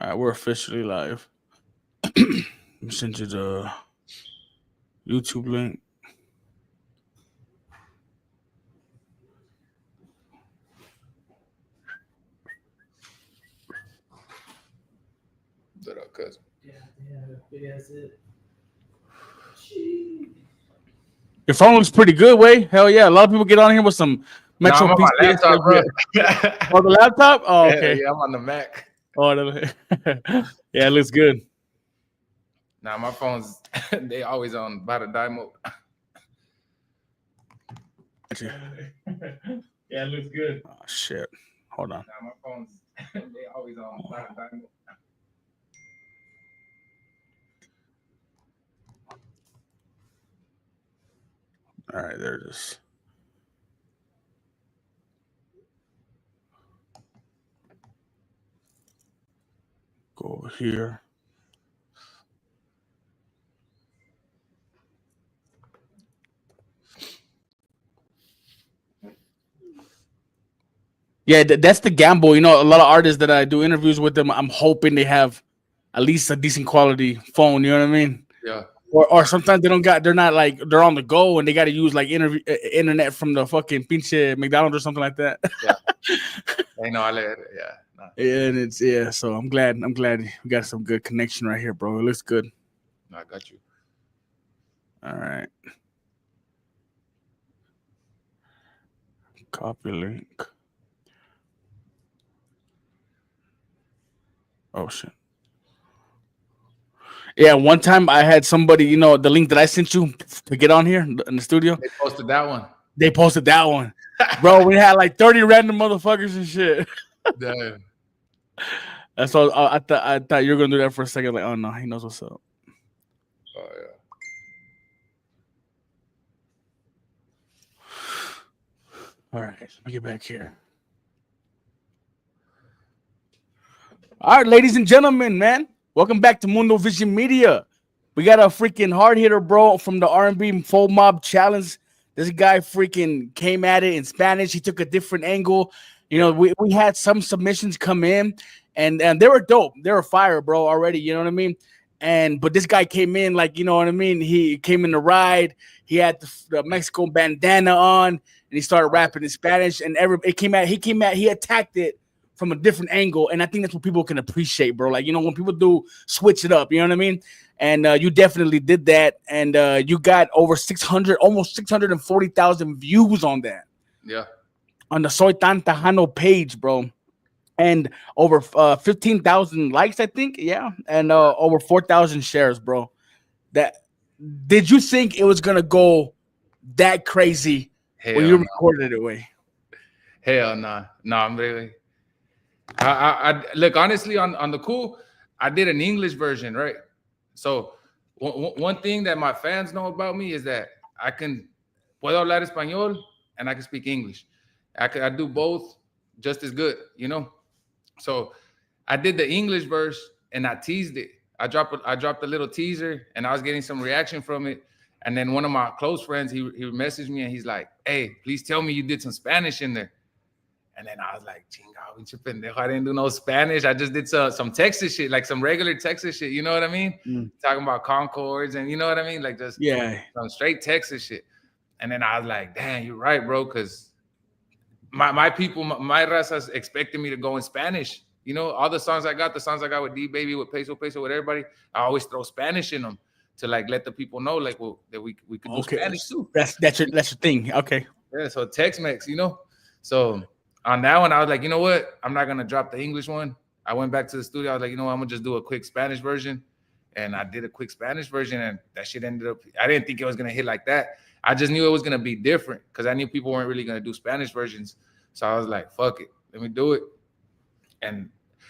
All right, we're officially live. Let me send you the YouTube link. That our cousin. Your phone looks pretty good, Way. Hell yeah. A lot of people get on here with some Metro I'm on my PCS laptop, bro. Oh, the laptop? Oh, okay. Yeah, I'm on the Mac. Oh, yeah, it looks good. Nah, my phone's they always on by the die mode. Yeah, it looks good. Oh shit. Hold on. Nah, my phone's they always on by the die mode. All right, there it is. Go over here. Yeah, that's the gamble. You know, a lot of artists that I do interviews with them, I'm hoping they have at least a decent quality phone. You know what I mean? Yeah. Or sometimes they're not like they're on the go and they got to use like internet from the fucking pinche McDonald's or something like that. Yeah. I know. Yeah. Nah. Yeah, and it's So I'm glad we got some good connection right here, bro. It looks good. No, I got you. All right. Copy link. Oh shit. Yeah, one time I had somebody, you know, the link that I sent you to get on here in the studio. They posted that one. They posted that one. Bro, we had like 30 random motherfuckers and shit. Damn. That's all. I thought you were gonna do that for a second. Like, oh no, he knows what's up. Oh yeah. All right, let me get back here. All right, ladies and gentlemen, man, welcome back to Mundo Vision Media. We got a freaking hard hitter, bro, from the R&B FoeMob challenge. This guy freaking came at it in Spanish. He took a different angle. You know, we had some submissions come in, and they were dope. They were fire, bro, already. You know what I mean? But this guy came in like, you know what I mean? He came in the ride. He had the Mexican bandana on, and he started rapping in Spanish. And he attacked it from a different angle, and I think that's what people can appreciate, bro. Like, you know, when people do switch it up, you know what I mean? And you definitely did that, and you got over 600, almost 640,000 views on that. Yeah. On the Soy Tan Tejano page, bro, and over 15,000 likes, I think. Yeah, and over 4,000 shares, bro. Did you think it was gonna go that crazy when you recorded it away? Hell nah. I'm really. I look, honestly, on the cool, I did an English version, right? So one thing that my fans know about me is that I can puedo hablar español and I can speak English. I do both just as good, you know. So I did the English verse and I teased it. I dropped a little teaser and I was getting some reaction from it. And then one of my close friends, he messaged me and he's like, "Hey, please tell me you did some Spanish in there." And then I was like, "Chingao, pinche pendejo, I didn't do no Spanish. I just did some Texas shit, like some regular Texas shit. You know what I mean? Talking about Concords and you know what I mean? Like just some straight Texas shit." And then I was like, "Damn, you're right, bro. Because my people, my razas expected me to go in Spanish. You know, all the songs I got with D Baby, with Peso, with everybody, I always throw Spanish in them to like let the people know, like, well, that we could do Spanish too. That's your thing. Okay. Yeah. So Tex-Mex, you know. So on that one, I was like, you know what? I'm not gonna drop the English one. I went back to the studio. I was like, you know what? I'm gonna just do a quick Spanish version. And I did a quick Spanish version, and that shit ended up. I didn't think it was gonna hit like that. I just knew it was gonna be different because I knew people weren't really gonna do Spanish versions. So I was like, fuck it, let me do it. And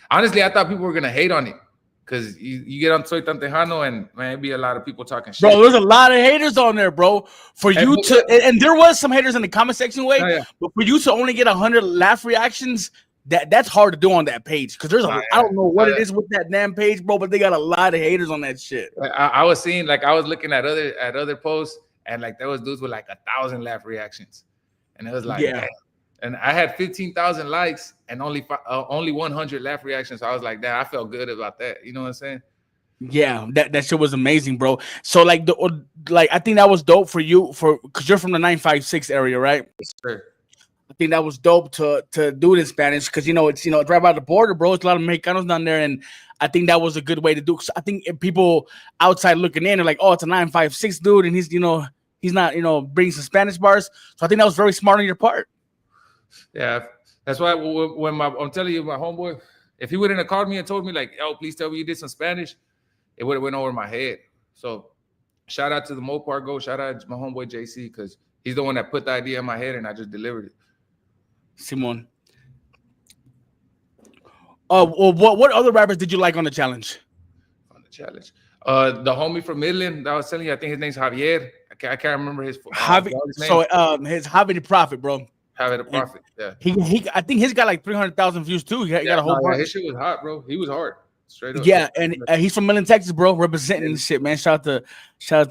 honestly, I thought people were gonna hate on it because you get on Soy Tan Tejano and maybe a lot of people talking shit. Bro, there's a lot of haters on there, bro. For you and there was some haters in the comment section, way. But for you to only get 100 laugh reactions, that's hard to do on that page because there's I don't know what it is with that damn page, bro. But they got a lot of haters on that shit. I was seeing, like, I was looking at other posts and like there was dudes with like 1,000 laugh reactions, and it was like, yeah. And I had 15,000 likes and only 100 laugh reactions. So I was like, damn, I felt good about that. You know what I'm saying? Yeah, that shit was amazing, bro. So like like I think that was dope for you because you're from the 956 area, right? Yes, sir. I think that was dope to do it in Spanish because it's right by the border, bro. It's a lot of Mexicanos down there, and I think that was a good way to do. Cause I think if people outside looking in are like, oh, it's a 956 dude, and he's not bringing some Spanish bars. So I think that was very smart on your part. Yeah, that's why when I'm telling you, my homeboy, if he wouldn't have called me and told me like, "Yo, please tell me you did some Spanish," it would have went over my head. So shout out to the Mopar Go. Shout out to my homeboy JC because he's the one that put the idea in my head and I just delivered it. Simon. Well, what other rappers did you like on the challenge? On the challenge, the homie from Midland that I was telling you, I think his name's Javier. I can't remember his Javi. name. So his Javi the Prophet, bro. Javier the Prophet. Yeah. He I think he's got like 300,000 views too. He got a whole bunch. His shit was hot, bro. He was hard. Straight up. Yeah, and he's from Midland, Texas, bro, representing this shit, man. Shout out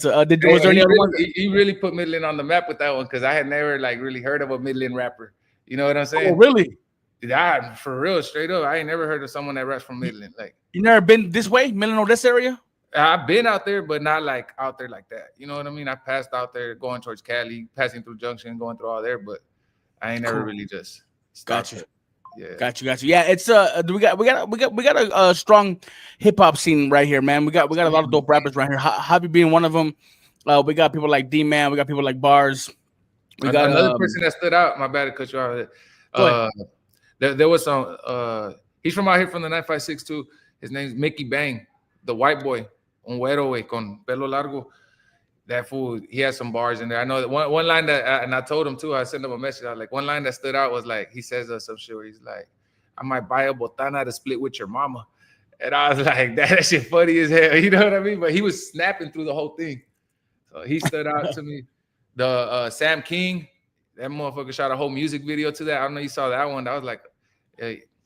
to. Was there any other one? He really put Midland on the map with that one because I had never like really heard of a Midland rapper. You know what I'm saying? Oh, really? Yeah, for real, straight up. I ain't never heard of someone that raps from Midland. Like, you never been this way, Midland or this area? I've been out there, but not like out there like that. You know what I mean? I passed out there going towards Cali, passing through Junction, going through all there, but I ain't never really just got you. There. Yeah, got you. Yeah, it's we got a strong hip hop scene right here, man. We got a lot of dope rappers right here. Javi being one of them. We got people like D-Man. We got people like Bars. We got another person that stood out. My bad to cut you off. There was some. He's from out here from the 956 too. His name's Mickey Bang, the white boy, un güero con pelo largo. That fool, he has some bars in there. I know that one line that, and I told him too. I sent him a message. I was like, one line that stood out was like, he says some shit where he's like, "I might buy a botana to split with your mama," and I was like, that shit funny as hell. You know what I mean? But he was snapping through the whole thing, so he stood out to me. The Sam King, that motherfucker shot a whole music video to that. I don't know if you saw that one. That was like,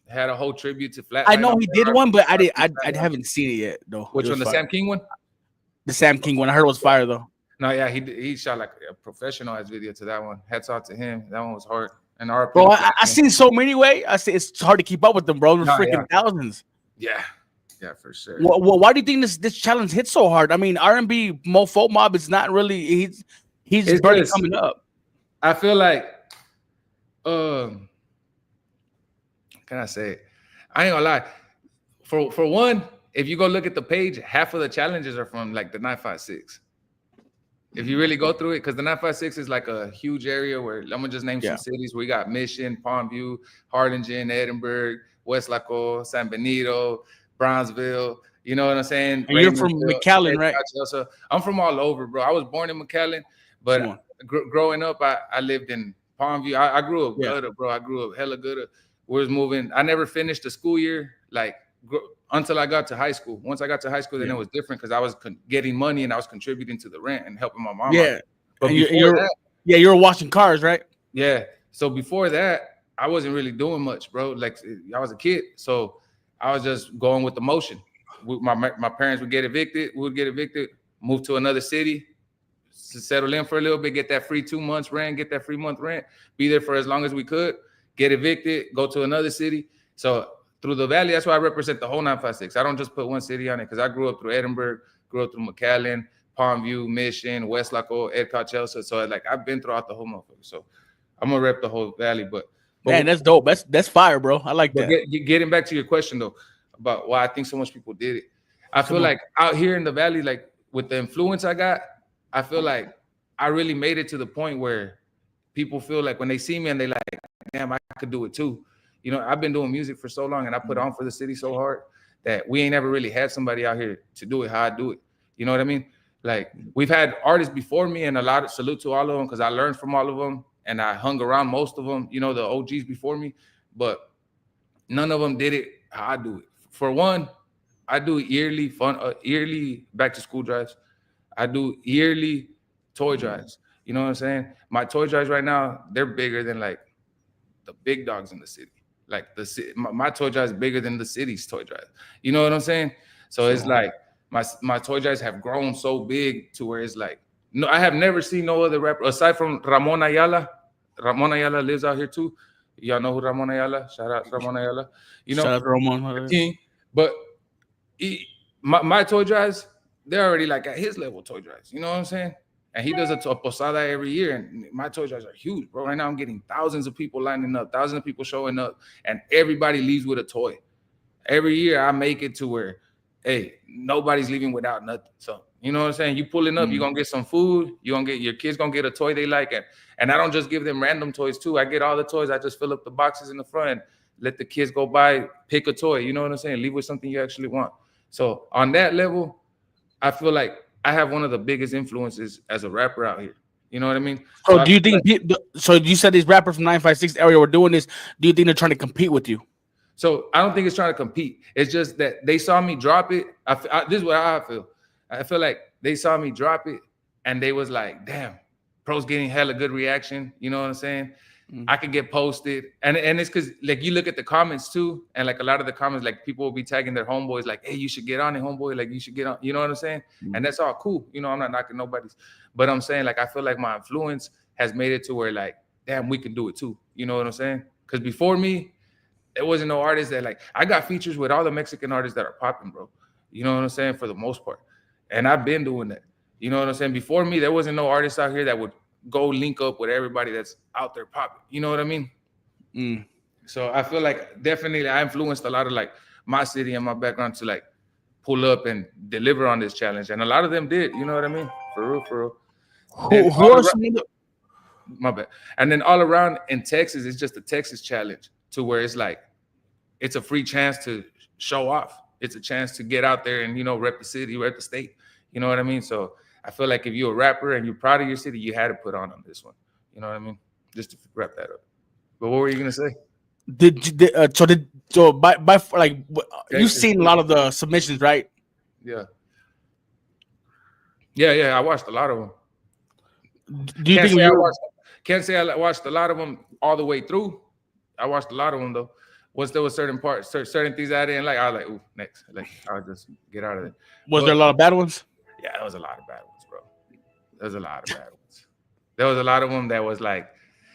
had a whole tribute to Flat. I know he did one, but I haven't seen it yet though. Which one? The Sam King one? The Sam King one. I heard it was fire though. No, yeah, he shot like a professional ass video to that one. Hats off to him. That one was hard. And our bro, I seen so many way. I see it's hard to keep up with them, bro. There's freaking thousands. Yeah, for sure. Well, why do you think this challenge hits so hard? I mean, R&B FoeMob is not really he's barely coming up. I feel like can I say it? I ain't gonna lie. For one, if you go look at the page, half of the challenges are from like the 956. If you really go through it, because the 956 is like a huge area where I'm gonna just name some cities. We got Mission, Palmview, Harlingen, Edinburgh, West Laco, San Benito, Brownsville. You know what I'm saying? And you're from McAllen, right? I'm from all over, bro. I was born in McAllen, but growing up, I lived in Palmview. I grew up good, bro. I grew up hella good. We was moving. I never finished the school year, like until I got to high school. Once I got to high school, then it was different because I was getting money and I was contributing to the rent and helping my mom. Yeah, but you were washing cars, right? Yeah. So before that, I wasn't really doing much, bro. Like I was a kid, so I was just going with the motion. My parents would get evicted. We would get evicted, move to another city, settle in for a little bit, get that free 2 months rent, get that free month rent, be there for as long as we could, get evicted, go to another city. So through the valley, that's why I represent the whole 956. I don't just put one city on it because I grew up through Edinburgh, grew up through McAllen, Palmview, Mission, West Laco, Edcott, Chelsea. So like I've been throughout the whole motherfucker. So I'm gonna rep the whole valley. But man, that's dope. That's fire, bro. I like that. Getting back to your question though about why I think so much people did it. I feel like out here in the valley, like with the influence I got, I feel like I really made it to the point where people feel like when they see me and they like, damn, I could do it too. You know, I've been doing music for so long and I put on for the city so hard that we ain't ever really had somebody out here to do it how I do it. You know what I mean? Like we've had artists before me and a lot of salute to all of them because I learned from all of them and I hung around most of them, you know, the OGs before me, but none of them did it how I do it. For one, I do yearly back to school drives. I do yearly toy drives. You know what I'm saying? My toy drives right now, they're bigger than like the big dogs in the city. Like my toy drive is bigger than the city's toy drive. You know what I'm saying? So it's like my toy drives have grown so big to where it's like, no, I have never seen no other rapper aside from Ramon Ayala. Ramon Ayala lives out here too. Y'all know who Ramon Ayala? Shout out Ramon Ayala. You know, Shout out to Roman. the king. But my toy drives, they're already like at his level toy drives. You know what I'm saying? And he does a posada every year, and my toy drives are huge, bro. Right now, I'm getting thousands of people lining up, thousands of people showing up, and everybody leaves with a toy. Every year, I make it to where, hey, nobody's leaving without nothing. So, you know what I'm saying? You pulling up, you're gonna get some food, you're gonna get your kids gonna get a toy they like, and I don't just give them random toys too. I get all the toys, I just fill up the boxes in the front, let the kids go buy, pick a toy. You know what I'm saying? Leave with something you actually want. So on that level, I feel like I have one of the biggest influences as a rapper out here. You know what I mean? So do you think? So you said these rappers from 956 area were doing this. Do you think they're trying to compete with you? So I don't think it's trying to compete. It's just that they saw me drop it. This is what I feel. I feel like they saw me drop it, and they was like, "Damn, Pro's getting hella good reaction." You know what I'm saying? I could get posted, and it's because like you look at the comments too, and like a lot of the comments, like people will be tagging their homeboys, like, "Hey, you should get on it, homeboy. Like you should get on." You know what I'm saying? And that's all cool. You know, I'm not knocking nobody's, but I'm saying like I feel like my influence has made it to where like, damn, we can do it too. You know what I'm saying? Because before me, there wasn't no artist that like I got features with all the Mexican artists that are popping, bro. You know what I'm saying? For the most part, and I've been doing that. You know what I'm saying? Before me, there wasn't no artist out here that would go link up with everybody that's out there popping. You know what I mean? So I feel like definitely I influenced a lot of like my city and my background to like pull up and deliver on this challenge. And a lot of them did, you know what I mean? For real, for real. Who are some of the... My bad. And then all around in Texas, it's just a Texas challenge to where it's like, it's a free chance to show off. It's a chance to get out there and, you know, rep the city, rep the state. You know what I mean? So I feel like if you're a rapper and you're proud of your city, you had to put on this one. You know what I mean? Just to wrap that up. But what were you gonna say? You've seen a lot of the submissions, right? Yeah. I watched a lot of them. Do you Can't say I watched a lot of them all the way through. I watched a lot of them though. Once there was certain parts, certain things I didn't like, I was like, ooh, next. Like I'll just get out of it. Was there a lot of bad ones? Yeah, there was a lot of bad ones, bro. There was a lot of bad ones. There was a lot of them that was like,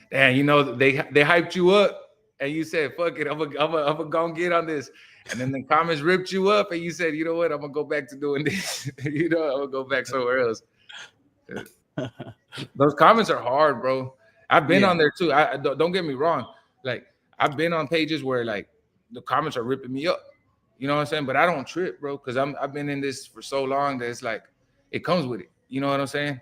damn, you know, they hyped you up and you said, fuck it, I'm gonna go and get on this. And then the comments ripped you up and you said, you know what, I'm gonna go back to doing this. You know, I'm gonna go back somewhere else. Those comments are hard, bro. I've been on there too. I don't get me wrong. Like I've been on pages where like the comments are ripping me up. You know what I'm saying? But I don't trip, bro, because I've been in this for so long that it's like it comes with it. You know what I'm saying?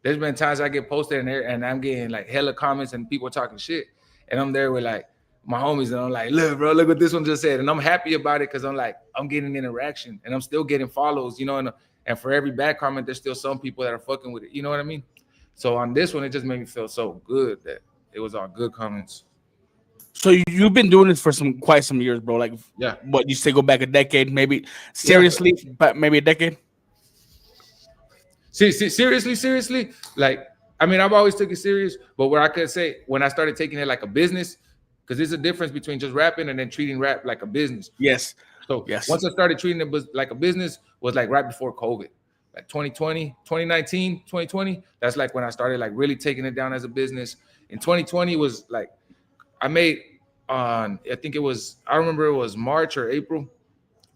There's been times I get posted and I'm getting like hella comments and people talking shit, and I'm there with like my homies and I'm like, look, bro, look what this one just said, and I'm happy about it because I'm like I'm getting interaction and I'm still getting follows. You know, and for every bad comment, there's still some people that are fucking with it. You know what I mean? So on this one, it just made me feel so good that it was all good comments. So you've been doing this for quite some years, bro. Like, yeah, what you say, go back a decade, maybe seriously, but maybe a decade. Seriously, like, I mean, I've always took it serious, but where I could say when I started taking it like a business, because there's a difference between just rapping and then treating rap like a business. Yes. So once I started treating it like a business was like right before COVID, like 2019, 2020. That's like when I started like really taking it down as a business. In 2020 was like, I made I think it was, I remember it was March or April,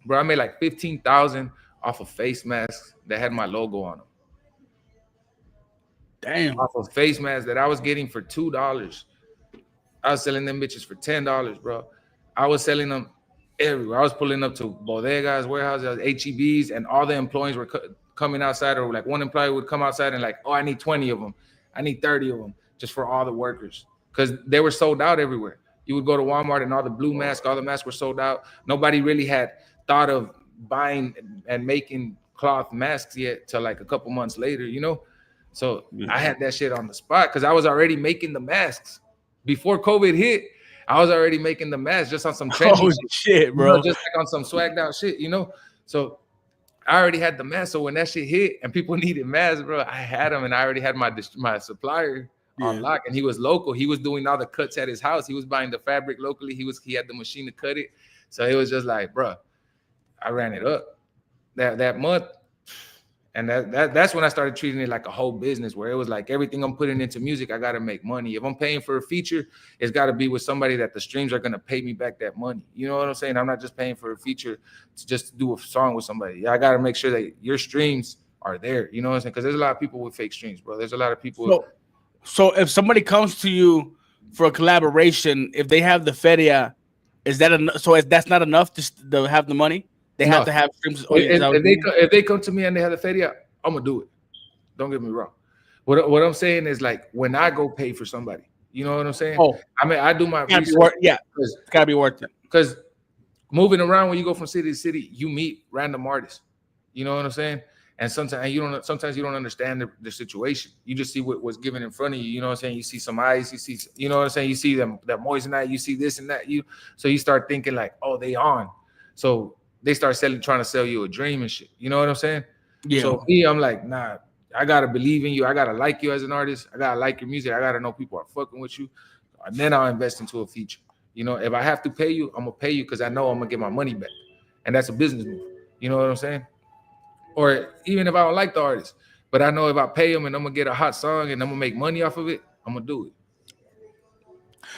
bro. I made like 15,000 off of face masks that had my logo on them. Damn. Off of face masks that I was getting for $2. I was selling them bitches for $10, bro. I was selling them everywhere. I was pulling up to bodegas, warehouses, HEBs, and all the employees were coming outside, or like one employee would come outside and like, oh, I need 20 of them. I need 30 of them just for all the workers, because they were sold out everywhere. You would go to Walmart and all the blue masks, all the masks were sold out. Nobody really had thought of buying and making cloth masks yet till like a couple months later, you know? So I had that shit on the spot because I was already making the masks. Before COVID hit, I was already making the masks just on some trendy shit, bro. You know, just like on some swagged out shit, you know? So I already had the mask. So when that shit hit and people needed masks, bro, I had them, and I already had my supplier on lock, and he was local. He was doing all the cuts at his house. He was buying the fabric locally. He had the machine to cut it. So it was just like, bro, I ran it up. That month, And that's when I started treating it like a whole business, where it was like everything I'm putting into music, I got to make money. If I'm paying for a feature, it's got to be with somebody that the streams are going to pay me back that money. You know what I'm saying? I'm not just paying for a feature to just do a song with somebody. I got to make sure that your streams are there. You know what I'm saying? Because there's a lot of people with fake streams, bro. There's a lot of people. So if somebody comes to you for a collaboration, if they have the feria, is that enough? So that's not enough to have the money? They have to have streams. If they come to me and they have the feria, I'm gonna do it. Don't get me wrong. What I'm saying is, like, when I go pay for somebody, you know what I'm saying? Oh, I mean, I do my research. It's gotta be worth it. Because moving around, when you go from city to city, you meet random artists. You know what I'm saying? And sometimes you don't understand the situation. You just see what's given in front of you. You know what I'm saying? You see some ice, you know what I'm saying? You see them that moissanite, you see this and that. So you start thinking like, oh, they on. So they start trying to sell you a dream and shit. You know what I'm saying? Yeah. So me, I'm like, nah, I gotta believe in you. I gotta like you as an artist. I gotta like your music. I gotta know people are fucking with you. And then I'll invest into a feature. You know, if I have to pay you, I'm gonna pay you because I know I'm gonna get my money back. And that's a business move. You know what I'm saying? Or even if I don't like the artist, but I know if I pay them and I'm gonna get a hot song and I'm gonna make money off of it, I'm gonna do it.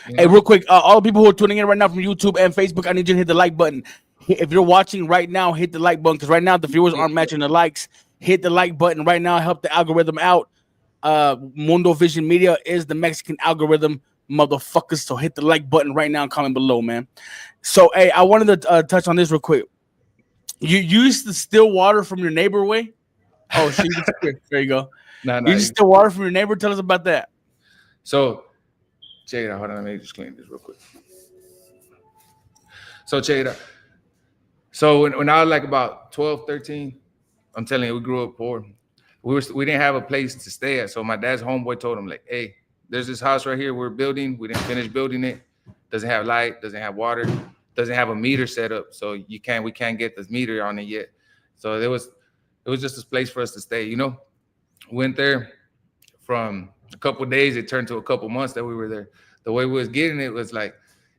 You know? Hey, real quick, all the people who are tuning in right now from YouTube and Facebook, I need you to hit the like button. If you're watching right now, hit the like button, because right now the viewers aren't matching the likes. Hit the like button right now. Help the algorithm out. Mundo Vision Media is the Mexican algorithm, motherfuckers. So hit the like button right now and comment below, man. So, hey, I wanted to touch on this real quick. You used to steal water from your neighbor away? Oh, shit. There you go. You used to steal water from your neighbor? Tell us about that. So, check it out. Hold on. Let me just clean this real quick. So, check it out. So, when I was like about 12, 13, I'm telling you, we grew up poor. We didn't have a place to stay at. So, my dad's homeboy told him, like, hey, there's this house right here we're building. We didn't finish building it. Doesn't have light, doesn't have water, doesn't have a meter set up. So we can't get this meter on it yet. So it was just this place for us to stay, you know. Went there from a couple of days, it turned to a couple months that we were there. The way we was getting it was like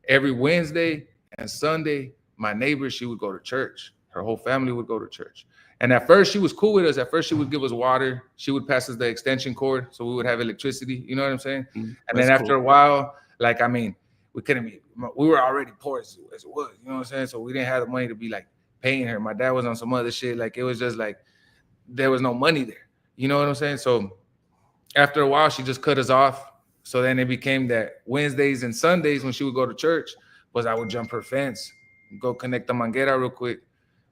every Wednesday and Sunday, my neighbor, she would go to church. Her whole family would go to church. And at first she was cool with us. At first she would give us water. She would pass us the extension cord so we would have electricity. You know what I'm saying? And then after a while, like, I mean, we were already poor as it was, you know what I'm saying? So we didn't have the money to be like paying her. My dad was on some other shit. Like, it was just like, there was no money there. You know what I'm saying? So after a while, she just cut us off. So then it became that Wednesdays and Sundays when she would go to church was I would jump her fence, go connect the manguera real quick,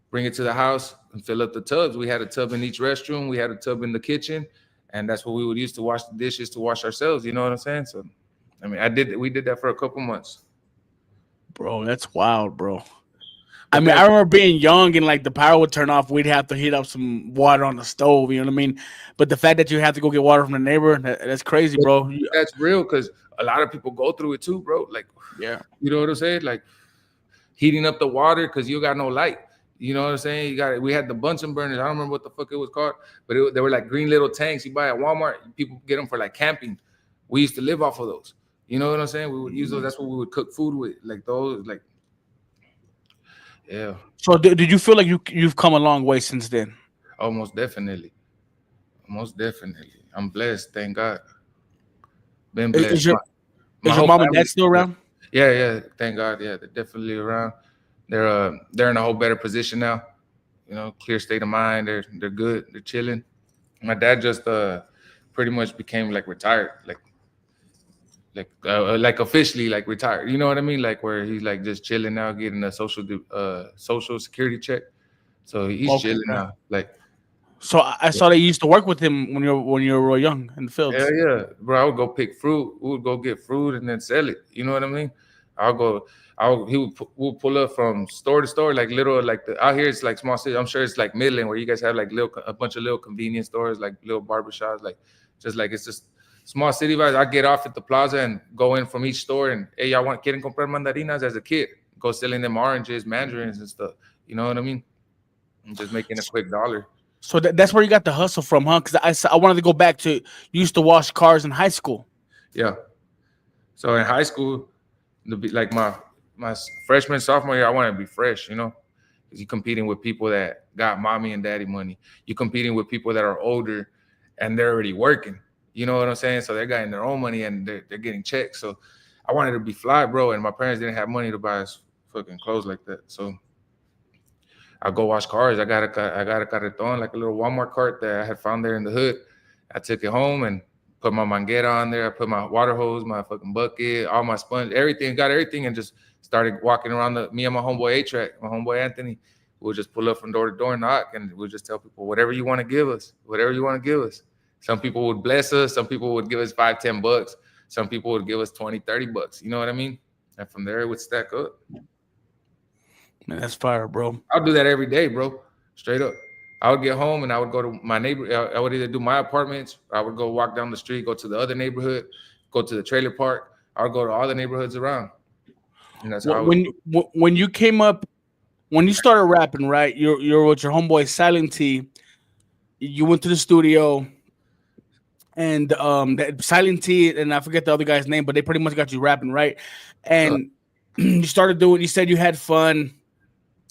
bring it to the house and fill up the tubs. We had a tub in each restroom. We had a tub in the kitchen. And that's what we would use to wash the dishes, to wash ourselves. You know what I'm saying? So, I mean, we did that for a couple months. Bro, that's wild, bro. I mean, I remember being young and like the power would turn off. We'd have to heat up some water on the stove. You know what I mean? But the fact that you have to go get water from the neighbor, that's crazy, bro. That's real, because a lot of people go through it too, bro. Like, yeah, you know what I'm saying? Like heating up the water because you got no light. You know what I'm saying? We had the Bunsen burners. I don't remember what the fuck it was called, but they were like green little tanks you buy at Walmart. People get them for like camping. We used to live off of those. You know what I'm saying? We would use those. That's what we would cook food with. Like those, like, yeah. So did you feel like you've come a long way since then? Oh, most definitely. Most definitely. I'm blessed. Thank God. Been blessed. Is your mom and dad still around? Yeah. Thank God. Yeah, they're definitely around. They're in a whole better position now. You know, clear state of mind. They're good. They're chilling. My dad just pretty much became like retired, like officially like retired. You know what I mean? Like where he's like just chilling now, getting a social security check. So he's chilling now. Like, so I saw that you used to work with him when you were young in the fields. Yeah, bro. I would go pick fruit. We would go get fruit and then sell it. You know what I mean? We'll pull up from store to store, like little, like out here it's like small city. I'm sure it's like Midland where you guys have like a bunch of little convenience stores, like little barbershops, like it's just small city vibes. I get off at the plaza and go in from each store and, hey, y'all quieren comprar mandarinas as a kid? Go selling them oranges, mandarins and stuff. You know what I mean? I'm just making a quick dollar. So that's where you got the hustle from, huh? Because I wanted to go back to, you used to wash cars in high school. Yeah. So in high school, like my freshman, sophomore year, I wanted to be fresh, you know, because you're competing with people that got mommy and daddy money. You're competing with people that are older and they're already working. You know what I'm saying? So they're getting their own money and they're getting checks. So I wanted to be fly, bro, and my parents didn't have money to buy us fucking clothes like that. So I go wash cars. I got a carreton, like a little Walmart cart that I had found there in the hood. I took it home and put my manguera on there. I put my water hose, my fucking bucket, all my sponge, everything, got everything, and just started walking around me and my homeboy A-Track, my homeboy Anthony. We'll just pull up from door to door and knock, and we'll just tell people, whatever you want to give us, whatever you want to give us. Some people would bless us. Some people would give us $5-10. Some people would give us $20-30. You know what I mean? And from there, it would stack up. Man, that's fire, bro. I'll do that every day, bro. Straight up. I would get home and I would go to my neighbor. I would either do my apartments, or I would go walk down the street, go to the other neighborhood, go to the trailer park. I would go to all the neighborhoods around. And that's how when you came up, when you started rapping, right? You're with your homeboy Silent T. You went to the studio, and that Silent T, and I forget the other guy's name, but they pretty much got you rapping, right? And you started doing. You said you had fun.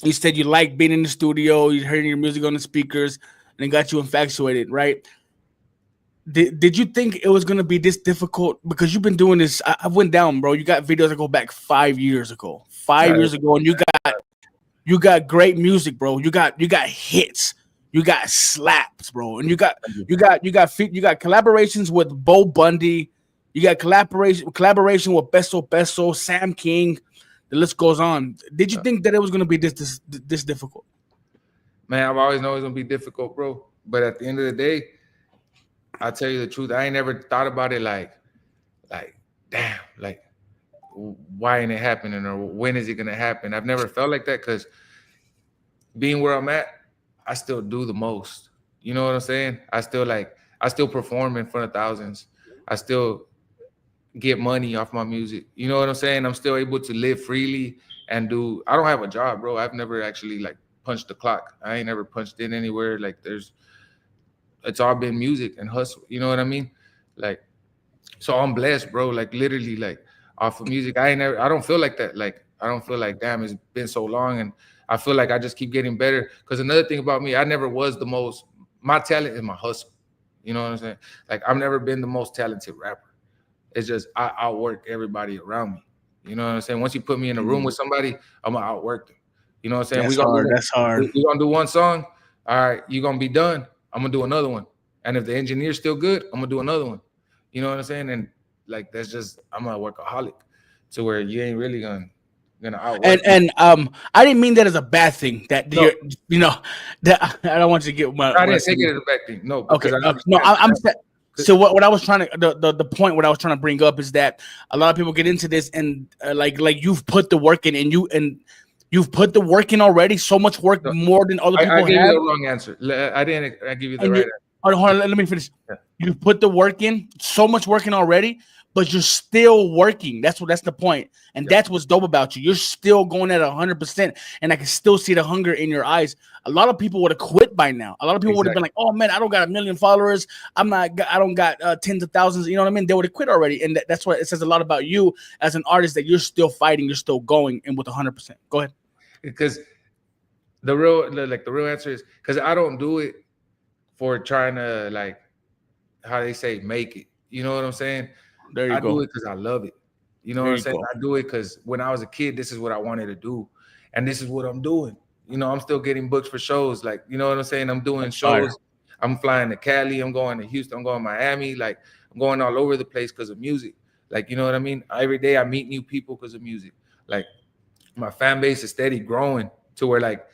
You said you liked being in the studio, you hearing your music on the speakers, and it got you infatuated, right? Did you think it was gonna be this difficult? Because you've been doing this. I went down, bro. You got videos that go back 5 years ago. 5 years ago, and you got great music, bro. You got hits. You got slaps, bro. And you got collaborations with Bo Bundy. You got collaboration with Beso, Sam King. The list goes on. Did you think that it was going to be this difficult? Man, I've always known it was going to be difficult, bro. But at the end of the day, I'll tell you the truth. I ain't never thought about it like, damn, like, why ain't it happening, or when is it going to happen? I've never felt like that, because being where I'm at, I still do the most. You know what I'm saying? I still perform in front of thousands. I still get money off my music. You know what I'm saying? I'm still able to live freely and I don't have a job, bro. I've never actually like punched the clock. I ain't never punched in anywhere. Like it's all been music and hustle. You know what I mean? Like, so I'm blessed, bro. Like literally, like off of music. I don't feel like that. Like, I don't feel like, damn, it's been so long. And I feel like I just keep getting better. Because another thing about me, I never was my talent is my hustle. You know what I'm saying? Like, I've never been the most talented rapper. It's just I outwork everybody around me. You know what I'm saying? Once you put me in a room with somebody, I'm gonna outwork them. You know what I'm saying? That's hard. We're gonna do one song. All right, you're gonna be done. I'm gonna do another one. And if the engineer's still good, I'm gonna do another one. You know what I'm saying? And like, that's just, I'm a workaholic to where you ain't really gonna outwork. And I didn't mean that as a bad thing. That no. That I don't want you to get my. I didn't take it as a bad thing. No. Okay. No, I'm. So what I was trying to the point what I was trying to bring up is that a lot of people get into this and like you've put the work in and you've put the work in already, so much work more than other people have. I gave you the wrong answer. I give you the right answer. Hold on, let me finish. Yeah. You put the work in, so much work in already, but you're still working. That's the point. And that's what's dope about you. You're still going at 100%. And I can still see the hunger in your eyes. A lot of people would have quit by now. A lot of people would have been like, oh man, I don't got 1 million followers. I don't got tens of thousands. You know what I mean? They would have quit already. And that's what it says a lot about you as an artist, that you're still fighting, you're still going, and with 100%. Go ahead. Because the real answer is, because I don't do it for trying to, like, how they say, make it. You know what I'm saying? There you go. I do it because I love it. You know what I'm saying? I do it because when I was a kid, this is what I wanted to do. And this is what I'm doing. You know, I'm still getting booked for shows. Like, you know what I'm saying? I'm doing shows. Fire. I'm flying to Cali. I'm going to Houston. I'm going to Miami. Like, I'm going all over the place because of music. Like, you know what I mean? Every day I meet new people because of music. Like, my fan base is steady growing to where, like,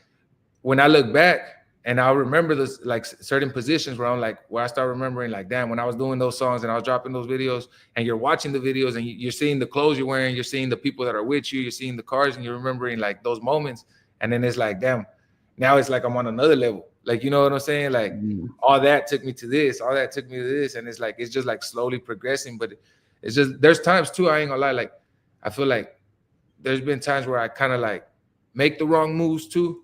when I look back, and I'll remember those, like, certain positions where I'm like, where I start remembering, like, damn, when I was doing those songs and I was dropping those videos, and you're watching the videos and you're seeing the clothes you're wearing, you're seeing the people that are with you, you're seeing the cars, and you're remembering, like, those moments. And then it's like, damn, now it's like I'm on another level. Like, you know what I'm saying? Like, all that took me to this, all that took me to this. And it's like, it's just like slowly progressing. But it's just, there's times too, I ain't gonna lie, like, I feel like there's been times where I kind of like make the wrong moves too.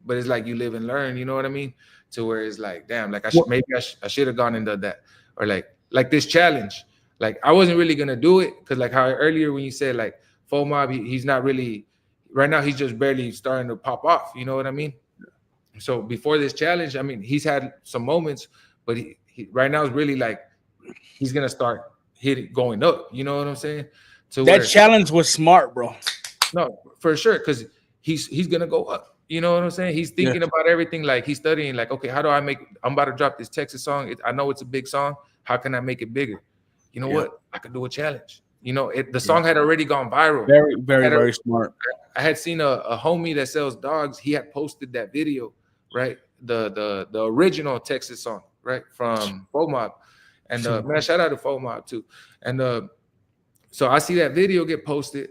But it's like you live and learn, you know what I mean? To where it's like, damn, like I should have gone and done that. Or like this challenge. Like, I wasn't really gonna do it because, like, how earlier when you said like FoeMob, he's not really right now he's just barely starting to pop off. You know what I mean? So before this challenge, I mean, he's had some moments, but he right now is really like he's gonna start hitting going up. You know what I'm saying? To That where challenge was smart, bro. no, for sure, because he's gonna go up. You know what I'm saying? He's Yeah, thinking about everything. Like he's studying. Like, okay, how do I make? I'm about to drop this Texas song. I know it's a big song. How can I make it bigger? You know yeah, what? I could do a challenge. You know, the yeah. song had already gone viral. Very, I very, had, a, very smart. I had seen a homie that sells dogs. He had posted that video, right? The original Texas song, right, from FoeMob. And man, shout out to FoeMob too. And so I see that video get posted,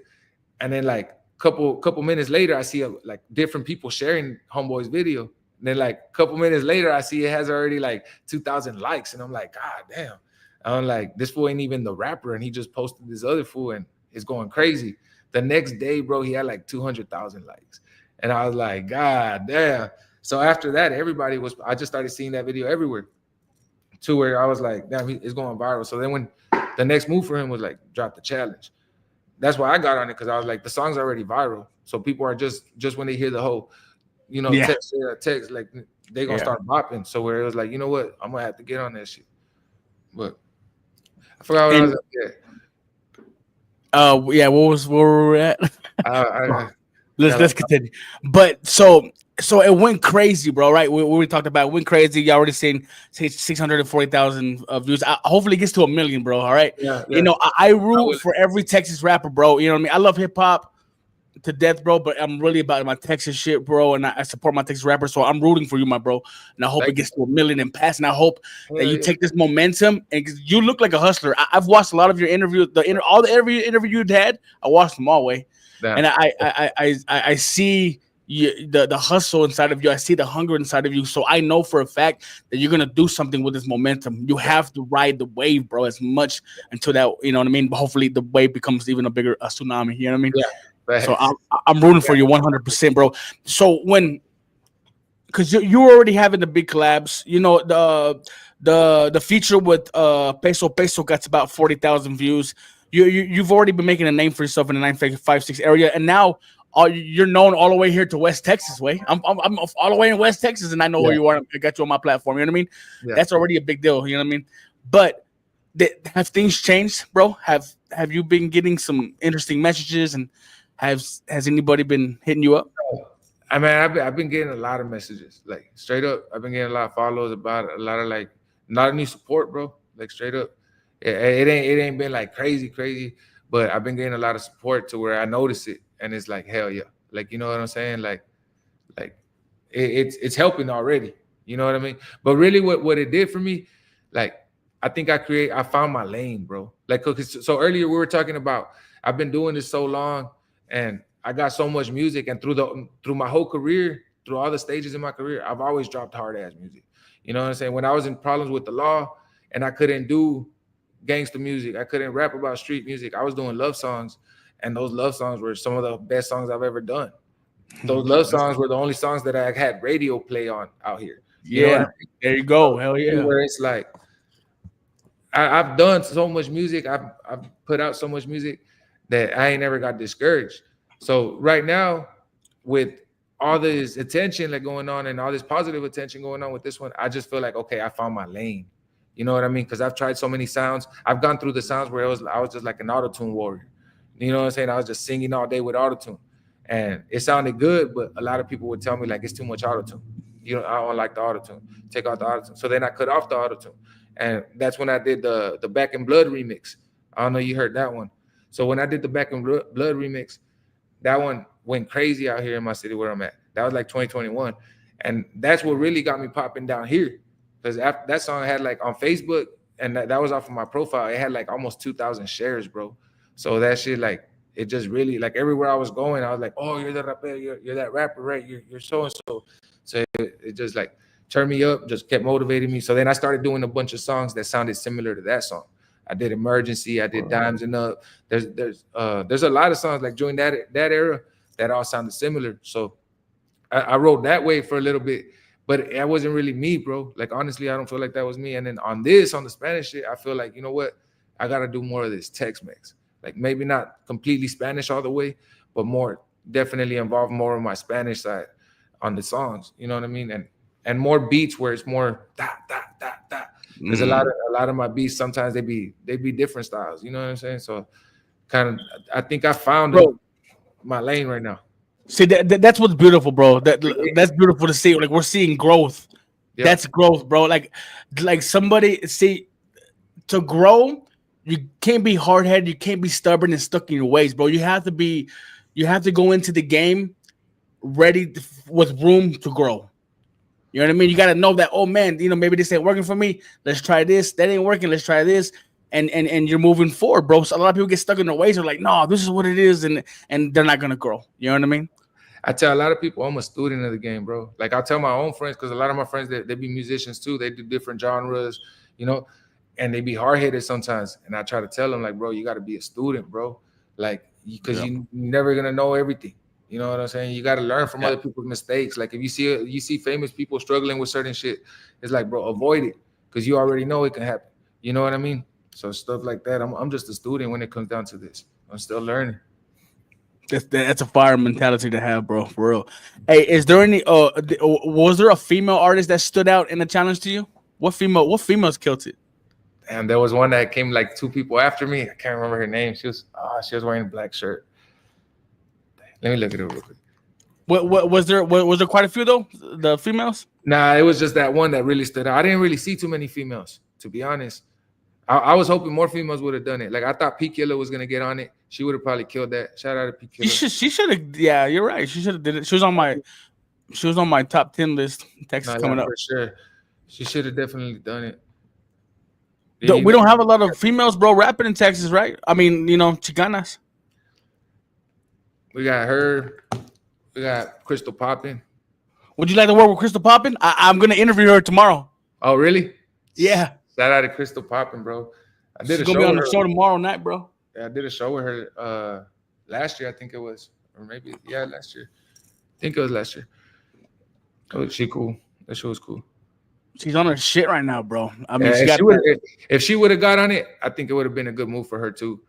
and then like couple minutes later, I see like different people sharing Homeboy's video. And then like a couple minutes later, I see it has already like 2,000 likes, and I'm like, God damn! I'm like, this fool ain't even the rapper, and he just posted this other fool, and it's going crazy. The next day, bro, he had like 200,000 likes, and I was like, God damn! So after that, I just started seeing that video everywhere, to where I was like, damn, it's going viral. So then when the next move for him was like drop the challenge. That's why I got on it, because I was like, the song's already viral, so people are just when they hear the whole, Yeah, text, like they gonna yeah. start bopping. So where it was like, you know what, I'm gonna have to get on that shit. But I forgot what I was And at. yeah, where were we at? I let's got like, let's continue. But so it went crazy, bro. Right? We talked about it went crazy. You already seen say 640,000 views. Hopefully it gets to a million, bro. All right. yeah, You yeah. know, I I root will. for every Texas rapper, bro. You know what I mean? I love hip hop to death, bro. But I'm really about my Texas shit, bro. And I support my Texas rappers, so I'm rooting for you, my bro. And I hope it Thank gets to a million and pass. And I hope you. that Hell you yeah. take this momentum. And 'cause you look like a hustler. I've watched a lot of your interviews, all the every interview you'd had. I watched them all, way. Damn. And I see the hustle inside of you. I see the hunger inside of you. So I know for a fact that you're gonna do something with this momentum. You have to ride the wave, bro, as much until that, you know what I mean. But hopefully the wave becomes even a bigger tsunami. You know what I mean? Yeah. So Thanks. I'm rooting for you 100%, bro. So because you already having the big collabs, you know the feature with Peso got about 40,000 views. You've already been making a name for yourself in the 956 area, and now you're known all the way here to West Texas. Way I'm all the way in West Texas, and I know who Yeah. you are. I got you on my platform. You know what I mean? Yeah. That's already a big deal. You know what I mean? But have things changed, bro? Have you been getting some interesting messages, and has anybody been hitting you up? I mean, I've been getting a lot of messages, like straight up. I've been getting a lot of follows about it, a lot of like not any support, bro. Like straight up, it ain't been like crazy, but I've been getting a lot of support to where I notice it, and it's like hell yeah, like you know what I'm saying, like it's helping already. You know what I mean? But really, what it did for me, like I think I found my lane, bro. Like 'cause so earlier we were talking about I've been doing this so long, and I got so much music, and through my whole career, through all the stages in my career, I've always dropped hard ass music. You know what I'm saying? When I was in problems with the law and I couldn't do gangster music, I couldn't rap about street music. I was doing love songs, and those love songs were some of the best songs I've ever done. Those love songs were the only songs that I had radio play on out here. You know what I Yeah, there you go. Hell mean? yeah. Where it's like I've done so much music, I've put out so much music that I ain't never got discouraged. So right now, with all this attention like going on and all this positive attention going on with this one, I just feel like okay, I found my lane. You know what I mean? Because I've tried so many sounds. I've gone through the sounds where I was just like an auto-tune warrior. You know what I'm saying? I was just singing all day with auto-tune. And it sounded good, but a lot of people would tell me like it's too much auto-tune. You know, I don't like the auto-tune. Take out the auto-tune. So then I cut off the auto-tune. And that's when I did the Back in Blood remix. I don't know you heard that one. So when I did the Back in Blood remix, that one went crazy out here in my city where I'm at. That was like 2021. And that's what really got me popping down here. Because after that song I had like on Facebook, and that was off of my profile. It had like almost 2,000 shares, bro. So that shit, like, it just really, like, everywhere I was going, I was like, oh, you're the rapper, you're that rapper, right? You're so and so. So it just like turned me up, just kept motivating me. So then I started doing a bunch of songs that sounded similar to that song. I did Emergency, I did Dimes and Up. There's a lot of songs like during that era that all sounded similar. So I wrote that way for a little bit, but it wasn't really me, bro. Like honestly, I don't feel like that was me. And then on the Spanish shit, I feel like, you know what? I gotta do more of this Tex-Mex. Like maybe not completely Spanish all the way, but more definitely involve more of my Spanish side on the songs. You know what I mean? And more beats where it's more da da da da. Because a lot of my beats sometimes they be different styles. You know what I'm saying? So kind of I think I found bro. my lane right now. See that's what's beautiful, bro. That's beautiful to see. Like we're seeing growth. Yeah. That's growth, bro. Like somebody see to grow. You can't be hard headed. You can't be stubborn and stuck in your ways, bro. You have to be. You have to go into the game ready with room to grow. You know what I mean? You got to know that. Oh man, maybe this ain't working for me. Let's try this. That ain't working. Let's try this. And you're moving forward, bro. So a lot of people get stuck in their ways. They're like, no, this is what it is, and they're not gonna grow. You know what I mean? I tell a lot of people I'm a student of the game, bro. Like I tell my own friends, because a lot of my friends they be musicians too. They do different genres, you know, and they be hard headed sometimes. And I try to tell them like, bro, you got to be a student, bro. Like because you're never gonna know everything. You know what I'm saying? You got to learn from other people's mistakes. Like if you see famous people struggling with certain shit, it's like, bro, avoid it because you already know it can happen. You know what I mean? So stuff like that. I'm just a student when it comes down to this. I'm still learning. That's a fire mentality to have, bro. For real. Hey, is there any? Was there a female artist that stood out in the challenge to you? What females killed it? And there was one that came like 2 people after me. I can't remember her name. She was wearing a black shirt. Let me look at it real quick. What was there? Was there quite a few though? The females? Nah, it was just that one that really stood out. I didn't really see too many females, to be honest. I was hoping more females would have done it. Like I thought P Killer was gonna get on it. She would have probably killed that. Shout out to P Killer. She should have. Yeah, you're right. She should have did it. She was on my top 10 list. Texas coming up for sure. She should have definitely done it. We don't have a lot of females, bro, rapping in Texas, right? I mean, Chicanas. We got her. We got Crystal Poppin. Would you like to work with Crystal Poppin? I'm gonna interview her tomorrow. Oh, really? Yeah. Shout out to Crystal Poppin, bro. She's gonna be on the show tomorrow night, bro. Yeah, I did a show with her last year, I think it was, or maybe last year. I think it was last year. Oh, she cool. That show was cool. She's on her shit right now, bro. I mean, if she would have got on it, I think it would have been a good move for her too.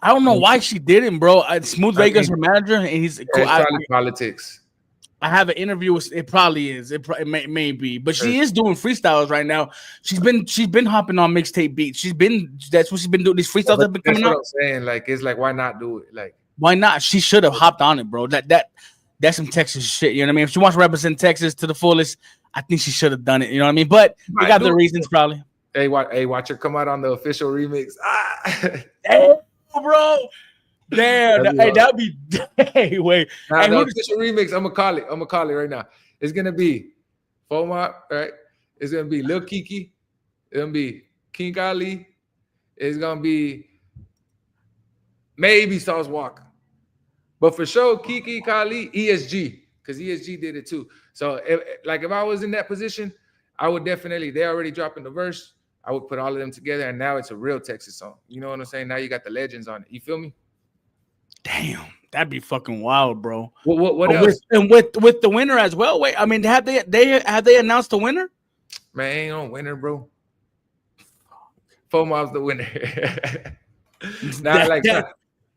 I don't know why she didn't, bro. Smooth Vegas, her manager, and he's cool. Probably politics. I have an interview with. It probably is. It may be, but she is doing freestyles right now. She's been hopping on mixtape beats. That's what she's been doing. These freestyles have been coming out. I'm saying, like, it's like, why not do it? Like, why not? She should have hopped on it, bro. That's some Texas shit. You know what I mean? If she wants to represent Texas to the fullest, I think she should have done it. You know what I mean? But they got the reasons probably. Hey, watch her come out on the official remix. Hey, bro. Damn, that'd be wait. Now, the official remix, I'm gonna call it right now. It's gonna be FoeMob, right? It's gonna be Lil Kiki. It's gonna be King Ali. It's gonna be maybe Sauce Walker. But for sure, Kiki, Kali, ESG, because ESG did it too. So if I was in that position, I would definitely, they already dropping the verse. I would put all of them together, and now it's a real Texas song. You know what I'm saying? Now you got the legends on it. You feel me? Damn, that'd be fucking wild, bro. What else? With the winner as well. Wait, I mean, have they announced the winner? Man, ain't no winner, bro. FoeMob's the winner.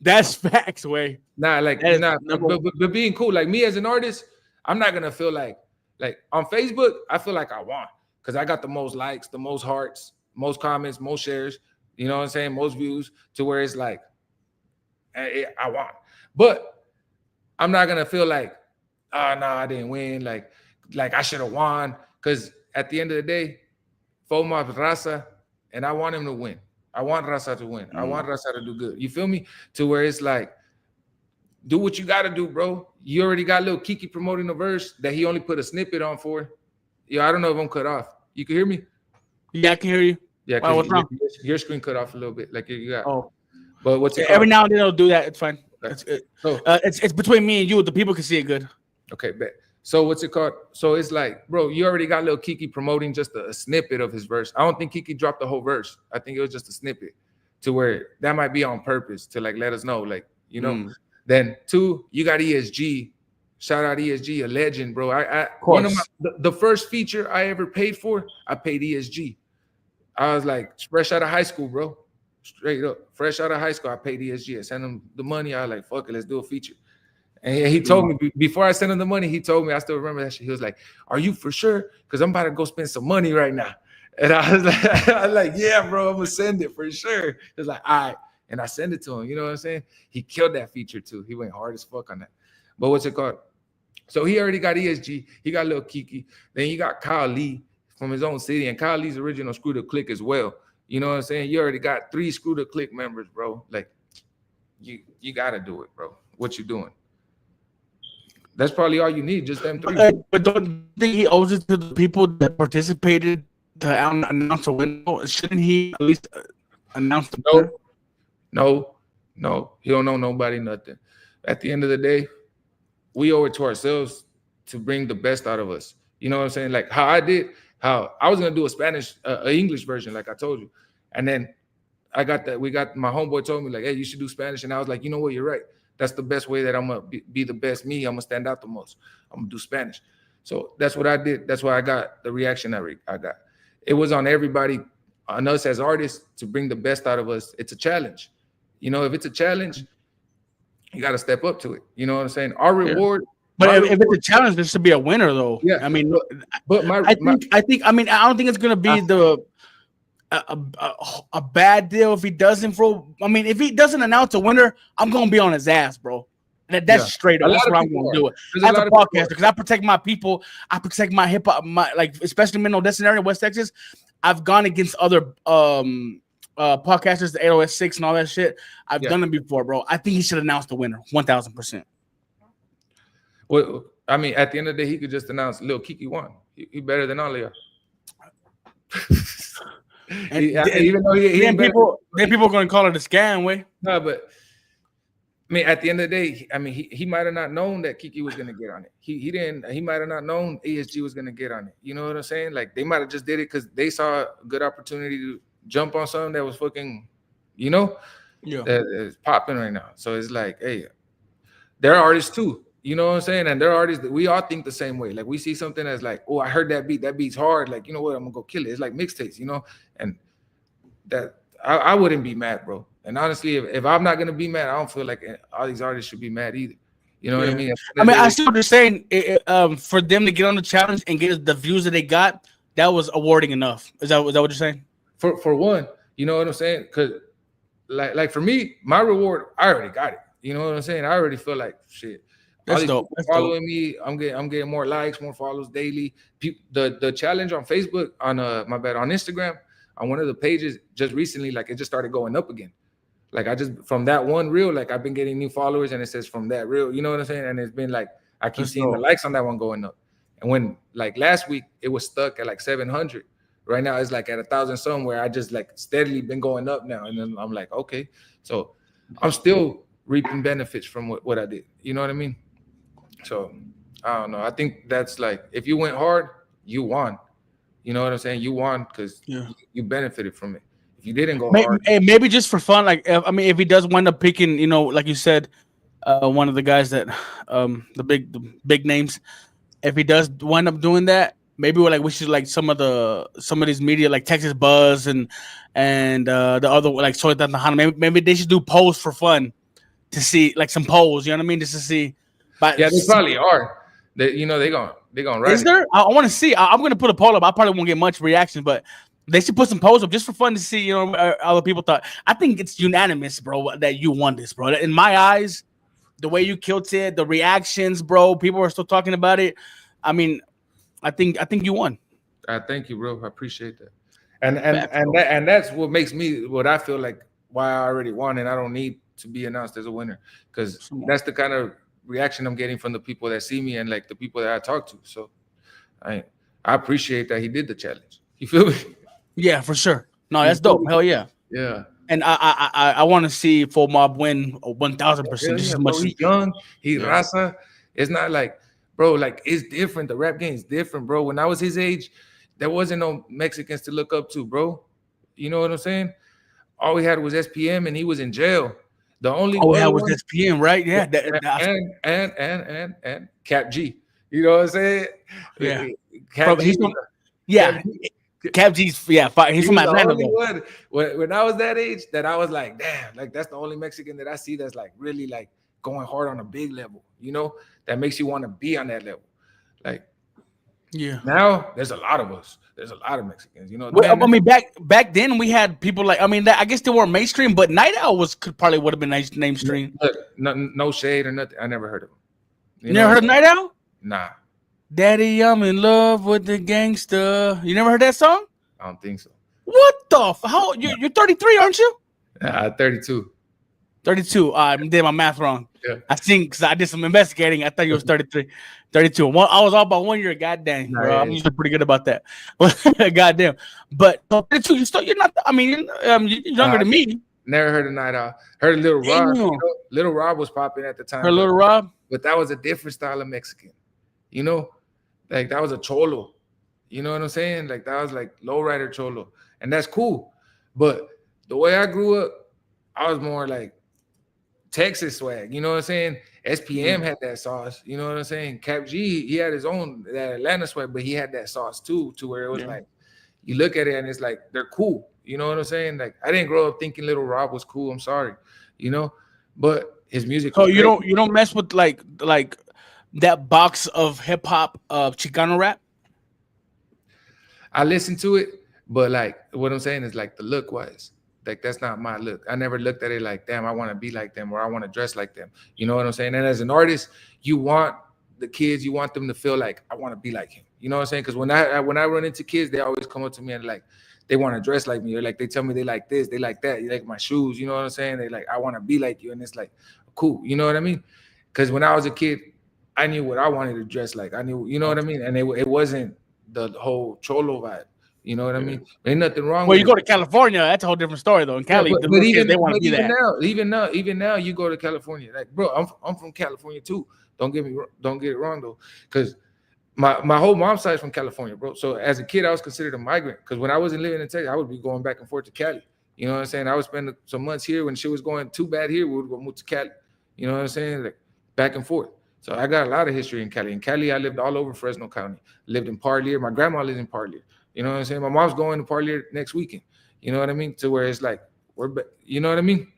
That's facts, way. But being cool, like me as an artist, I'm not gonna feel like on Facebook, I feel like I won because I got the most likes, the most hearts, most comments, most shares. You know what I'm saying? Most views to where it's like. I won, but I'm not gonna feel like, oh no, I didn't win. Like I should have won. Because at the end of the day, FoeMob's Raza, and I want him to win. I want Raza to win. I want Raza to do good. You feel me? To where it's like, do what you gotta do, bro. You already got little Kiki promoting the verse that he only put a snippet on for. Yeah, I don't know if I'm cut off. You can hear me? Yeah, I can hear you. Yeah, wow, what's wrong? Your screen cut off a little bit. Like you got. Oh. But what's it every now and then they'll do that. It's fine. Okay. It's between me and you. The people can see it good. Okay, bet. So what's it called? So it's like, bro, you already got little Kiki promoting just a snippet of his verse. I don't think Kiki dropped the whole verse. I think it was just a snippet to where that might be on purpose to like let us know, like, you know. Then 2, you got ESG. Shout out ESG, a legend, bro. One of the first feature I ever paid for, I paid ESG. I was like fresh out of high school, bro. Straight up, fresh out of high school, I paid ESG. I sent him the money. I was like, fuck it, let's do a feature. And he told me before I sent him the money, he told me, I still remember that shit. He was like, "Are you for sure? Because I'm about to go spend some money right now." And I was like, "Yeah, bro, I'm gonna send it for sure." He was like, "All right." And I sent it to him. You know what I'm saying? He killed that feature too. He went hard as fuck on that. But what's it called? So he already got ESG. He got Lil Kiki. Then he got Kyle Lee from his own city. And Kyle Lee's original Screw the Click as well. You know what I'm saying? You already got 3 Screw the Click members, bro. Like, you gotta do it, bro. What you doing? That's probably all you need, just them 3. But don't you think he owes it to the people that participated to announce a winner? Shouldn't he at least announce the winner? No. He don't know nobody nothing. At the end of the day, we owe it to ourselves to bring the best out of us. You know what I'm saying? Like how I was gonna do a Spanish, English version, like I told you, and then we got my homeboy told me like, hey, you should do Spanish, and I was like, you know what, you're right. That's the best way that I'm gonna be the best me. I'm gonna stand out the most. I'm gonna do Spanish. So that's what I did. That's why I got the reaction that I got. It was on everybody, on us as artists, to bring the best out of us. It's a challenge. You know, if it's a challenge, you got to step up to it. You know what I'm saying? Our reward. But if it's a challenge, there should be a winner, though. Yeah. I mean, but I don't think it's gonna be a bad deal if he doesn't, bro. I mean, if he doesn't announce a winner, I'm gonna be on his ass, bro. That's straight up. That's what I'm gonna do. As a podcaster, because I protect my people, I protect my hip hop, especially Menlo Destin area, West Texas. I've gone against other podcasters, the 806 and all that shit. I've done it before, bro. I think he should announce the winner, 1000%. Well, I mean, at the end of the day, he could just announce Lil Kiki won. He better than all of y'all. Even though then people are going to call it a scam, way. No, but I mean, at the end of the day, I mean, he might have not known that Kiki was going to get on it. He didn't. He might have not known ESG was going to get on it. You know what I'm saying? Like they might have just did it because they saw a good opportunity to jump on something that was fucking, that's popping right now. So it's like, hey, they're artists too. You know what I'm saying? And they're artists that we all think the same way. Like we see something that's like, oh, I heard that beat's hard. Like, you know what? I'm gonna go kill it. It's like mixtapes, and that I wouldn't be mad, bro. And honestly, if I'm not gonna be mad, I don't feel like all these artists should be mad either. You know what I mean? I see what you're saying. For them to get on the challenge and get the views that they got, that was awarding enough. Is that what you're saying? For one, you know what I'm saying? Because like for me, my reward, I already got it. You know what I'm saying? I already feel like shit. That's dope. Following me, I'm getting more likes, more follows daily. The challenge on Facebook, on Instagram, on one of the pages just recently, like it just started going up again. Like I just from that one reel, like I've been getting new followers, and it says from that reel, you know what I'm saying? And it's been like I keep seeing the likes on that one going up. And when like last week it was stuck at like 700. Right now it's like at 1,000 somewhere. I just like steadily been going up now, and then I'm like, okay, so I'm still reaping benefits from what I did. You know what I mean? So I don't know. I think that's like if you went hard, you won. You know what I'm saying? You won because you benefited from it. If you didn't go hard, maybe just for fun. Like if he does wind up picking, like you said, one of the guys that the big names. If he does wind up doing that, maybe we should like some of these media like Texas Buzz and the other like Soy Tantahana. Maybe they should do polls for fun to see like some polls. You know what I mean? Just to see. But yeah, they probably are. They gonna write. Is there? I want to see. I'm gonna put a poll up. I probably won't get much reaction, but they should put some polls up just for fun to see. Other people thought. I think it's unanimous, bro, that you won this, bro. In my eyes, the way you killed it, the reactions, bro. People are still talking about it. I mean, I think you won. I thank you, bro. I appreciate that. And that's what makes me what I feel like why I already won, and I don't need to be announced as a winner because that's the kind of reaction I'm getting from the people that see me and like the people that I talk to. So I appreciate that he did the challenge. You feel me? Yeah, for sure. No, that's dope. Hell yeah. Yeah. And I want to see FoeMob win 1,000%. He's young. He's raza. It's not like, bro, like it's different. The rap game is different, bro. When I was his age, there wasn't no Mexicans to look up to, bro. You know what I'm saying? All we had was SPM, and he was in jail. The only was SPM, right? Yeah. And Cap G. You know what I'm saying? Yeah. Cap G. Cap G's he's from Atlanta. When I was that age, that I was like, damn, like that's the only Mexican that I see that's like really like going hard on a big level, you know, that makes you want to be on that level. Like Yeah. now, there's a lot of us. There's a lot of Mexicans, you know. Well, Man, I mean, back then we had people like, I mean, I guess they weren't mainstream, but Night Owl could probably would have been mainstream. look, no shade or nothing. I never heard of him. You never heard of Night Owl? Nah, Daddy, I'm in love with the gangster. You never heard that song? I don't think so. What the? How you're 33, aren't you? 32. 32. I did my math wrong. Yeah. I think because I did some investigating. I thought you was 33. 32. I was all about 1 year. Goddamn, Nah, bro. yeah, I'm usually pretty good about that. Goddamn. But 32, you're not. I mean, you're younger than me. Never heard of Night Owl. Heard of Little Rob. Damn. You know, Little Rob was popping at the time. Her Little Rob. But that was a different style of Mexican. You know, like that was a cholo. You know what I'm saying? Like that was like lowrider cholo, and that's cool. But the way I grew up, I was more like Texas swag. You know what I'm saying? SPM had that sauce. You know what I'm saying? Cap G, he had his own that Atlanta swag, but he had that sauce too, to where it was like you look at it and it's like they're cool. You know what I'm saying? Like I didn't grow up thinking Little Rob was cool. I'm sorry, you know, but his music. So you don't mess with like that box of hip hop of Chicano rap. I listen to it, but like what I'm saying is like the look wise, like that's not my look. I never looked at it like, damn, I want to be like them or I want to dress like them. You know what I'm saying? And as an artist, you want the kids, you want them to feel like I want to be like him. You know what I'm saying? Because when I run into kids, they always come up to me and like they want to dress like me, or like they tell me they like this, they like that, you like my shoes. You know what I'm saying? They like I want to be like you, and it's like cool. You know what I mean? Because when I was a kid, I knew what I wanted to dress like. I knew, you know what I mean? And it wasn't the whole cholo vibe. You know what I mean? Ain't nothing wrong. Well, with you go to California, that's a whole different story though. In Cali, but even, they want to be that. Even now, you go to California. Like, bro, I'm from California too. Don't get it wrong though, because my whole mom's side is from California, bro. So as a kid, I was considered a migrant because when I wasn't living in Texas, I would be going back and forth to Cali. You know what I'm saying? I would spend some months here when shit was going too bad here. We would go move to Cali. You know what I'm saying? Like back and forth. So I got a lot of history in Cali. In Cali, I lived all over Fresno County. Lived in Parlier. My grandma lives in Parlier. You know what I'm saying? My mom's going to Parlier next weekend. You know what I mean? To where it's like you know what I mean?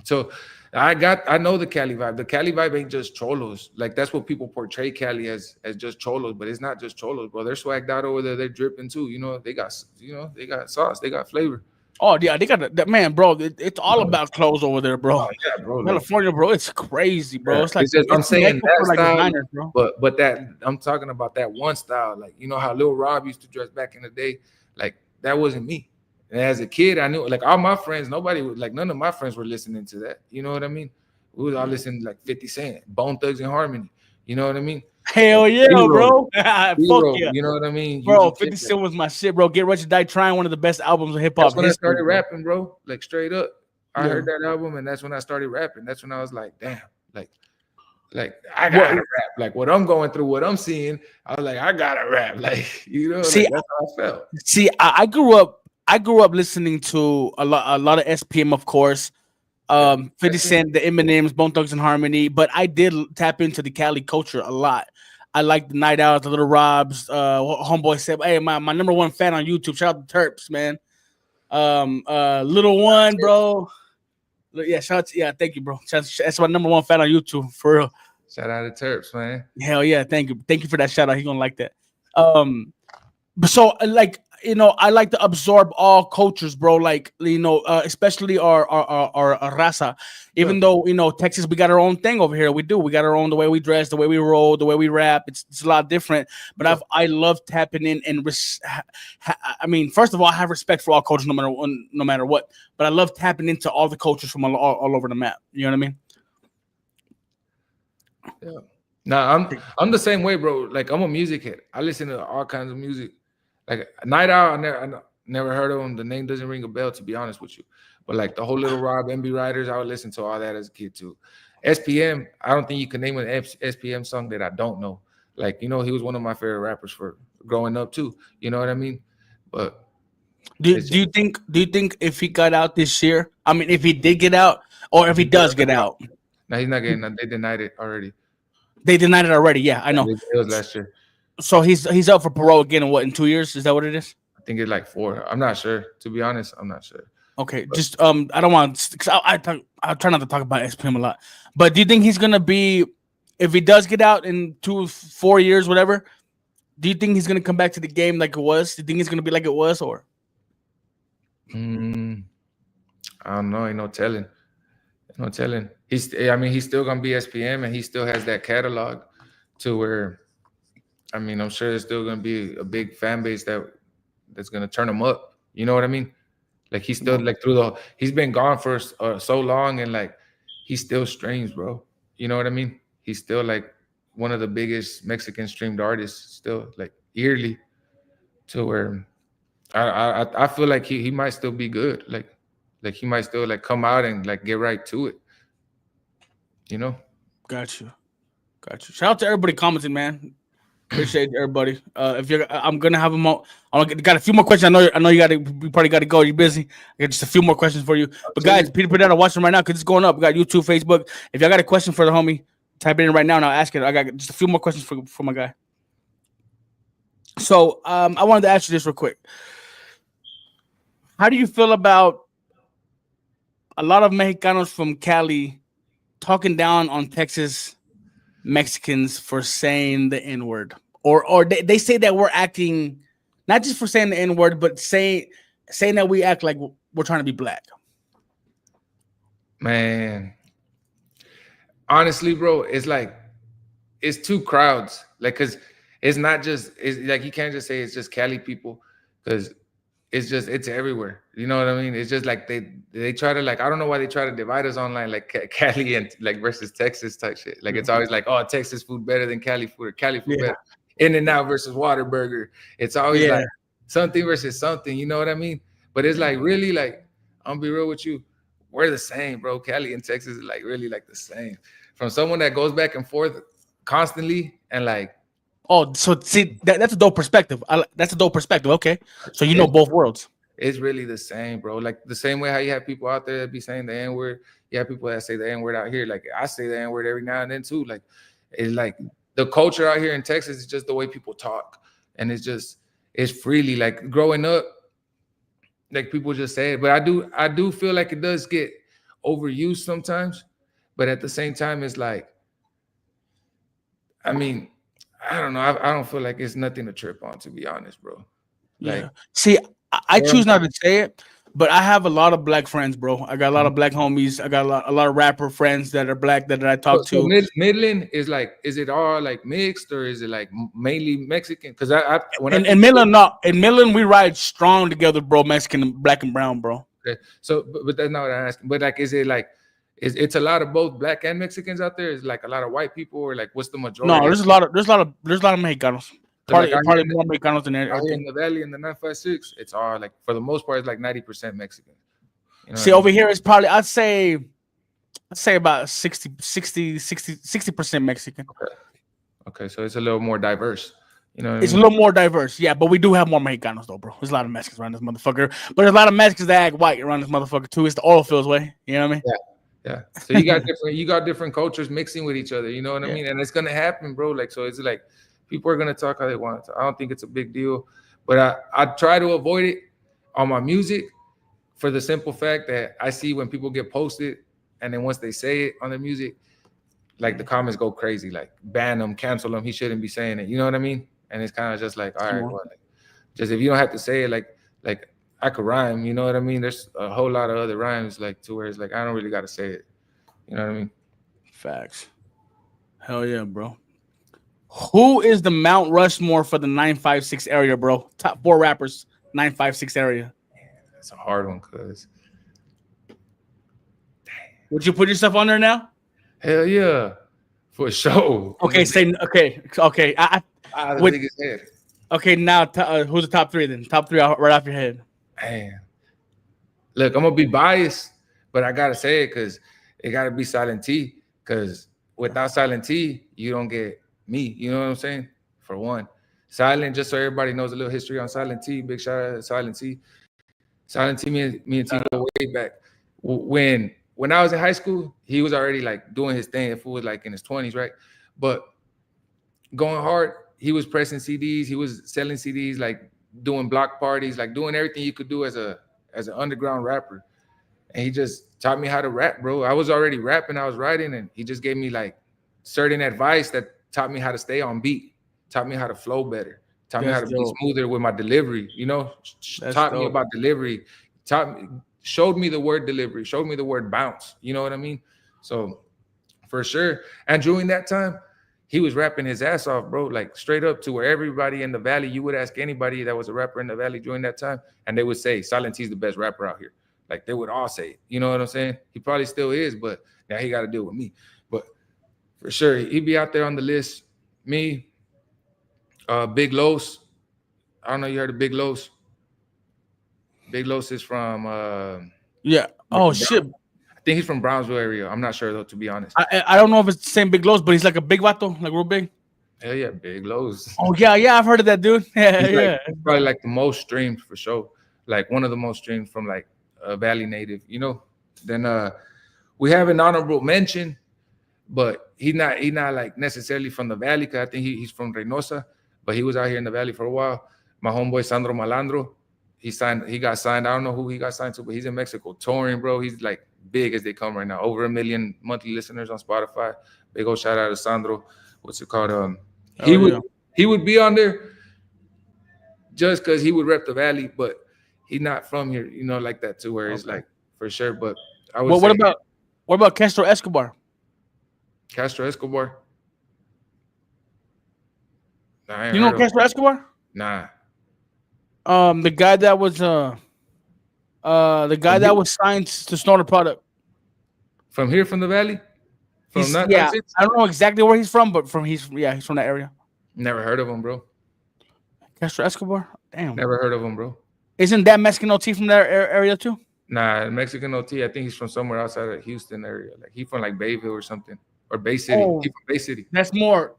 So I know the Cali vibe. The Cali vibe ain't just cholos. Like that's what people portray Cali as just cholos, but it's not just cholos, bro. They're swagged out over there. They're dripping too. You know, they got sauce. They got flavor. Oh yeah, they got that man, bro. It's all about clothes over there, bro. Oh, yeah, bro. California, bro. It's crazy, bro. Yeah. It's like I'm saying that like style, designers, bro. but that I'm talking about that one style. Like you know how Lil Rob used to dress back in the day. Like that wasn't me. And as a kid, I knew like all my friends. None of my friends were listening to that. You know what I mean? We was all listening to like 50 Cent, Bone Thugs and Harmony. You know what I mean? Hell yeah, bro. Fuck yeah. You know what I mean? Bro, 50 Cent was my shit, bro. Get Rich or Die Trying, one of the best albums of hip hop. That's when I started rapping, bro. Like straight up. I heard that album and that's when I started rapping. That's when I was like, damn, like I gotta rap. Like what I'm going through, what I'm seeing, I was like, I gotta rap. Like, you know, see, that's how I felt. See, I grew up listening to a lot of SPM, of course. 50 Cent, the Eminems, Bone Thugs and Harmony, but I did tap into the Cali culture a lot. I like the Night Owls, the Little Robs. Homeboy said, "Hey, my number one fan on YouTube. Shout out to Terps, man. Little One, bro. Yeah, thank you, bro. That's my number one fan on YouTube for real. Shout out to Terps, man. Hell yeah, thank you for that shout out. He's gonna like that. But so like I like to absorb all cultures, bro. Like especially our raza. Even though Texas, we got our own thing over here. We got our own, the way we dress, the way we roll, the way we rap. It's a lot different. But I love tapping in and I mean, first of all, I have respect for all cultures, no matter what. But I love tapping into all the cultures from all over the map. You know what I mean? Yeah. Nah, I'm the same way, bro. Like I'm a music head. I listen to all kinds of music. Like Night Owl, I never heard of him. The name doesn't ring a bell, to be honest with you. But like the whole Little Rob, MB Riders, I would listen to all that as a kid too. SPM, I don't think you can name an SPM song that I don't know. Like he was one of my favorite rappers for growing up too. You know what I mean? But do you think if he got out this year? I mean, if he did get out, or if he does get out? No, he's not getting out. They denied it already. They denied it already. Yeah, I know. It was last year. So he's up for parole again in 2 years? Is that what it is? I think it's like 4. I'm not sure. To be honest, I'm not sure. Okay, just I don't want because I try not to talk about SPM a lot. But do you think he's gonna be if he does get out in 4 years, whatever? Do you think he's gonna come back to the game like it was? Do you think he's gonna be like it was, or Mm, I don't know. Ain't no telling. No telling. I mean, he's still gonna be SPM, and he still has that catalog to where, I mean, I'm sure there's still gonna be a big fan base that's gonna turn him up. You know what I mean? Like he's still like he's been gone for so long, and like he still streams, bro. You know what I mean? He's still like one of the biggest Mexican streamed artists, still like yearly, to where I feel like he might still be good. Like he might still like come out and like get right to it. You know? got you, got you. Shout out to everybody commenting, man. Appreciate everybody. If you're, I'm gonna have them all. I got a few more questions. I know you probably got to go. You're busy. I got just a few more questions for you. But guys, Peter Pedetta, watch them right now because it's going up. We got YouTube, Facebook. If y'all got a question for the homie, type it in right now and I'll ask it. I got just a few more questions for my guy. So I wanted to ask you this real quick. How do you feel about a lot of Mexicanos from Cali talking down on Texas Mexicans for saying the N word, or they say that we're acting not just for saying the N word, but saying that we act like we're trying to be black? Man, honestly, bro, it's like it's two crowds. Like, cause it's not just it's like you can't just say it's just Cali people, because it's everywhere. You know what I mean? It's just like they try to, like, I don't know why they try to divide us online, like Cali and like versus Texas type shit. Like it's always like, oh, Texas food better than Cali food, or Cali food better. In-N-Out versus Whataburger. It's always like something versus something. You know what I mean? But it's like really, like, I'm gonna be real with you, we're the same, bro. Cali and Texas is like really like the same. From someone that goes back and forth constantly and like. Oh, so see, that's a dope perspective. That's a dope perspective. Okay, so you know both worlds. It's really the same, bro. Like the same way how you have people out there that be saying the N word, you have people that say the N word out here. Like I say the N word every now and then too. Like it's like the culture out here in Texas is just the way people talk, and it's freely. Like growing up, like people just say it, but I do feel like it does get overused sometimes. But at the same time, it's like, I mean, I don't know. I don't feel like it's nothing to trip on, to be honest, bro. Like, see, I choose not to say it, but I have a lot of black friends, bro. I got a lot of black homies. I got a lot of rapper friends that are black that I talk to. Midland is like, is it all like mixed, or is it like mainly Mexican? Because in Midland, we ride strong together, bro. Mexican, black and brown, bro. Okay, so but that's not what I'm asking. But like, is it like, it's a lot of both black and Mexicans out there? Is like a lot of white people, or like what's the majority? No, there's a lot of Mexicanos. Probably more Mexicanos than everything. In the valley, in the 956, it's all like, for the most part, it's like 90% Mexican. You know, see, over here it's probably I'd say about 60% Mexican. Okay, so it's a little more diverse. You know, it's a little more diverse, yeah. But we do have more Mexicanos though, bro. There's a lot of Mexicans around this motherfucker, but there's a lot of Mexicans that act white around this motherfucker too. It's the oil fields way. You know what I mean? Yeah. So you got different cultures mixing with each other. You know what I mean? And it's gonna happen, bro. Like, so it's like people are gonna talk how they want to. I don't think it's a big deal, but I try to avoid it on my music for the simple fact that I see when people get posted, and then once they say it on the music, like the comments go crazy, like ban him, cancel him. He shouldn't be saying it. You know what I mean? And it's kind of just like, all right, well, like, just if you don't have to say it, like I could rhyme. You know what I mean? There's a whole lot of other rhymes, like, to where it's like I don't really got to say it. You know what I mean? Facts. Hell yeah, bro. Who is the Mount Rushmore for the 956 area, bro? Top 4 rappers, 956 area. Man, that's a hard one, cuz. Would you put yourself on there now? Hell yeah, for sure. Okay, okay. Okay, now who's the top 3 then? Top 3 right off your head. Man, look, I'm gonna be biased, but I gotta say it because it gotta be Silent T. Because without Silent T, you don't get me. You know what I'm saying? For one, Silent. Just so everybody knows a little history on Silent T. Big shout out to Silent T. Silent T. Me and T go way back. When I was in high school, he was already like doing his thing. If it was like in his 20s, right? But going hard, he was pressing CDs. He was selling CDs, like doing block parties, like doing everything you could do as an underground rapper. and he just taught me how to rap, bro. I was already rapping, I was writing, and he just gave me like certain advice that taught me how to stay on beat, taught me how to flow better, taught me how That's to be dope. smoother with my delivery. You know, That's taught me dope. about delivery, taught me, showed me the word delivery, showed me the word bounce. You know what I mean? So for sure. And during that time, he was rapping his ass off, bro, like straight up to where everybody in the valley, you would ask anybody that was a rapper in the valley during that time, and they would say Silent T's the best rapper out here. Like they would all say it. You know what I'm saying? He probably still is, but now he got to deal with me. But for sure, he'd be out there on the list. Me, Big Los. I don't know, you heard of Big Los? Big Los is from Yeah. like Oh the shit. I think he's from Brownsville area. I'm not sure though, to be honest. I don't know if it's the same Big Los, but he's like a big vato, like real big. Hell yeah, Big Los. Oh yeah, yeah, I've heard of that dude. Yeah, He's like yeah. probably like the most streamed for sure. Like one of the most streamed from like a Valley native, you know. Then we have an honorable mention, but he's not like necessarily from the Valley, because I think he's from Reynosa, but he was out here in the Valley for a while. My homeboy Sandro Malandro, he got signed. I don't know who he got signed to, but he's in Mexico touring, bro. He's like big as they come right now. Over 1 million monthly listeners on Spotify. Big old shout out to Sandro. What's it called? He would be on there just because he would rep the Valley, but he's not from here, you know, like that too, where it's like for sure. But I would Well, say what about Castro Escobar? Castro Escobar. Nah, I ain't You know heard of him. Castro Escobar? Nah. The guy that was signed to Snorter Product. From here, from the Valley? From He's, that yeah, 96? I don't know exactly where he's from, but he's from that area. Never heard of him, bro. Castro Escobar. Damn. Never heard of him, bro. Isn't that Mexican OT from that area too? Nah, Mexican OT. I think he's from somewhere outside of Houston area. Like he's from like Bayville or something, or Bay City. Oh. He's from Bay City. That's more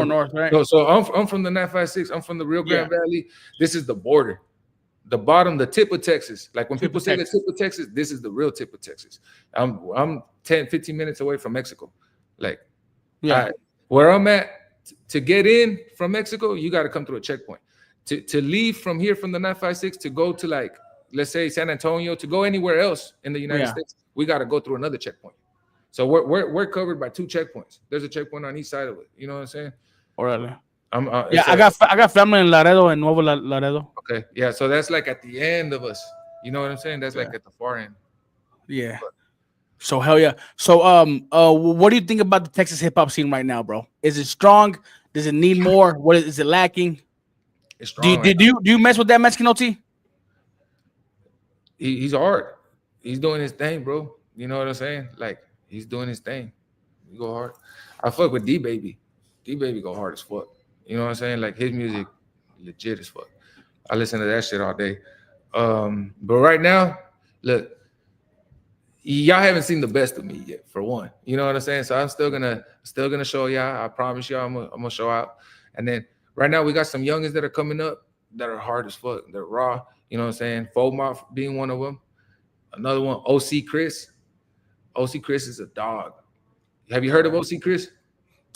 north, right? So I'm from the 956. I'm from the Rio Grande Valley. This is the border, the bottom, the tip of Texas. Like when people say the tip of Texas, this is the real tip of Texas. I'm 10, 15 minutes away from Mexico. Like, where I'm at, to get in from Mexico, you got to come through a checkpoint. To leave from here, from the 956, to go to like, let's say San Antonio, to go anywhere else in the United States, we got to go through another checkpoint. So we're covered by 2 checkpoints. There's a checkpoint on each side of it. You know what I'm saying? Orale. I got family in Laredo and Nuevo Laredo. Okay, yeah. So that's like at the end of us. You know what I'm saying? That's like at the far end. Yeah. So hell yeah. So what do you think about the Texas hip hop scene right now, bro? Is it strong? Does it need more? What is it lacking? It's strong. Do you mess with that Mexican OT? He's hard. He's doing his thing, bro. You know what I'm saying? Like he's doing his thing. He go hard. I fuck with D Baby. D Baby go hard as fuck. You know what I'm saying? Like his music, legit as fuck. I listen to that shit all day. But right now, look, y'all haven't seen the best of me yet, for one. You know what I'm saying? So I'm still gonna show y'all. I promise y'all, I'm gonna show out. And then right now we got some youngins that are coming up that are hard as fuck. They're raw. You know what I'm saying? FoeMob being one of them. Another one, OC Chris. OC Chris is a dog. Have you heard of OC Chris?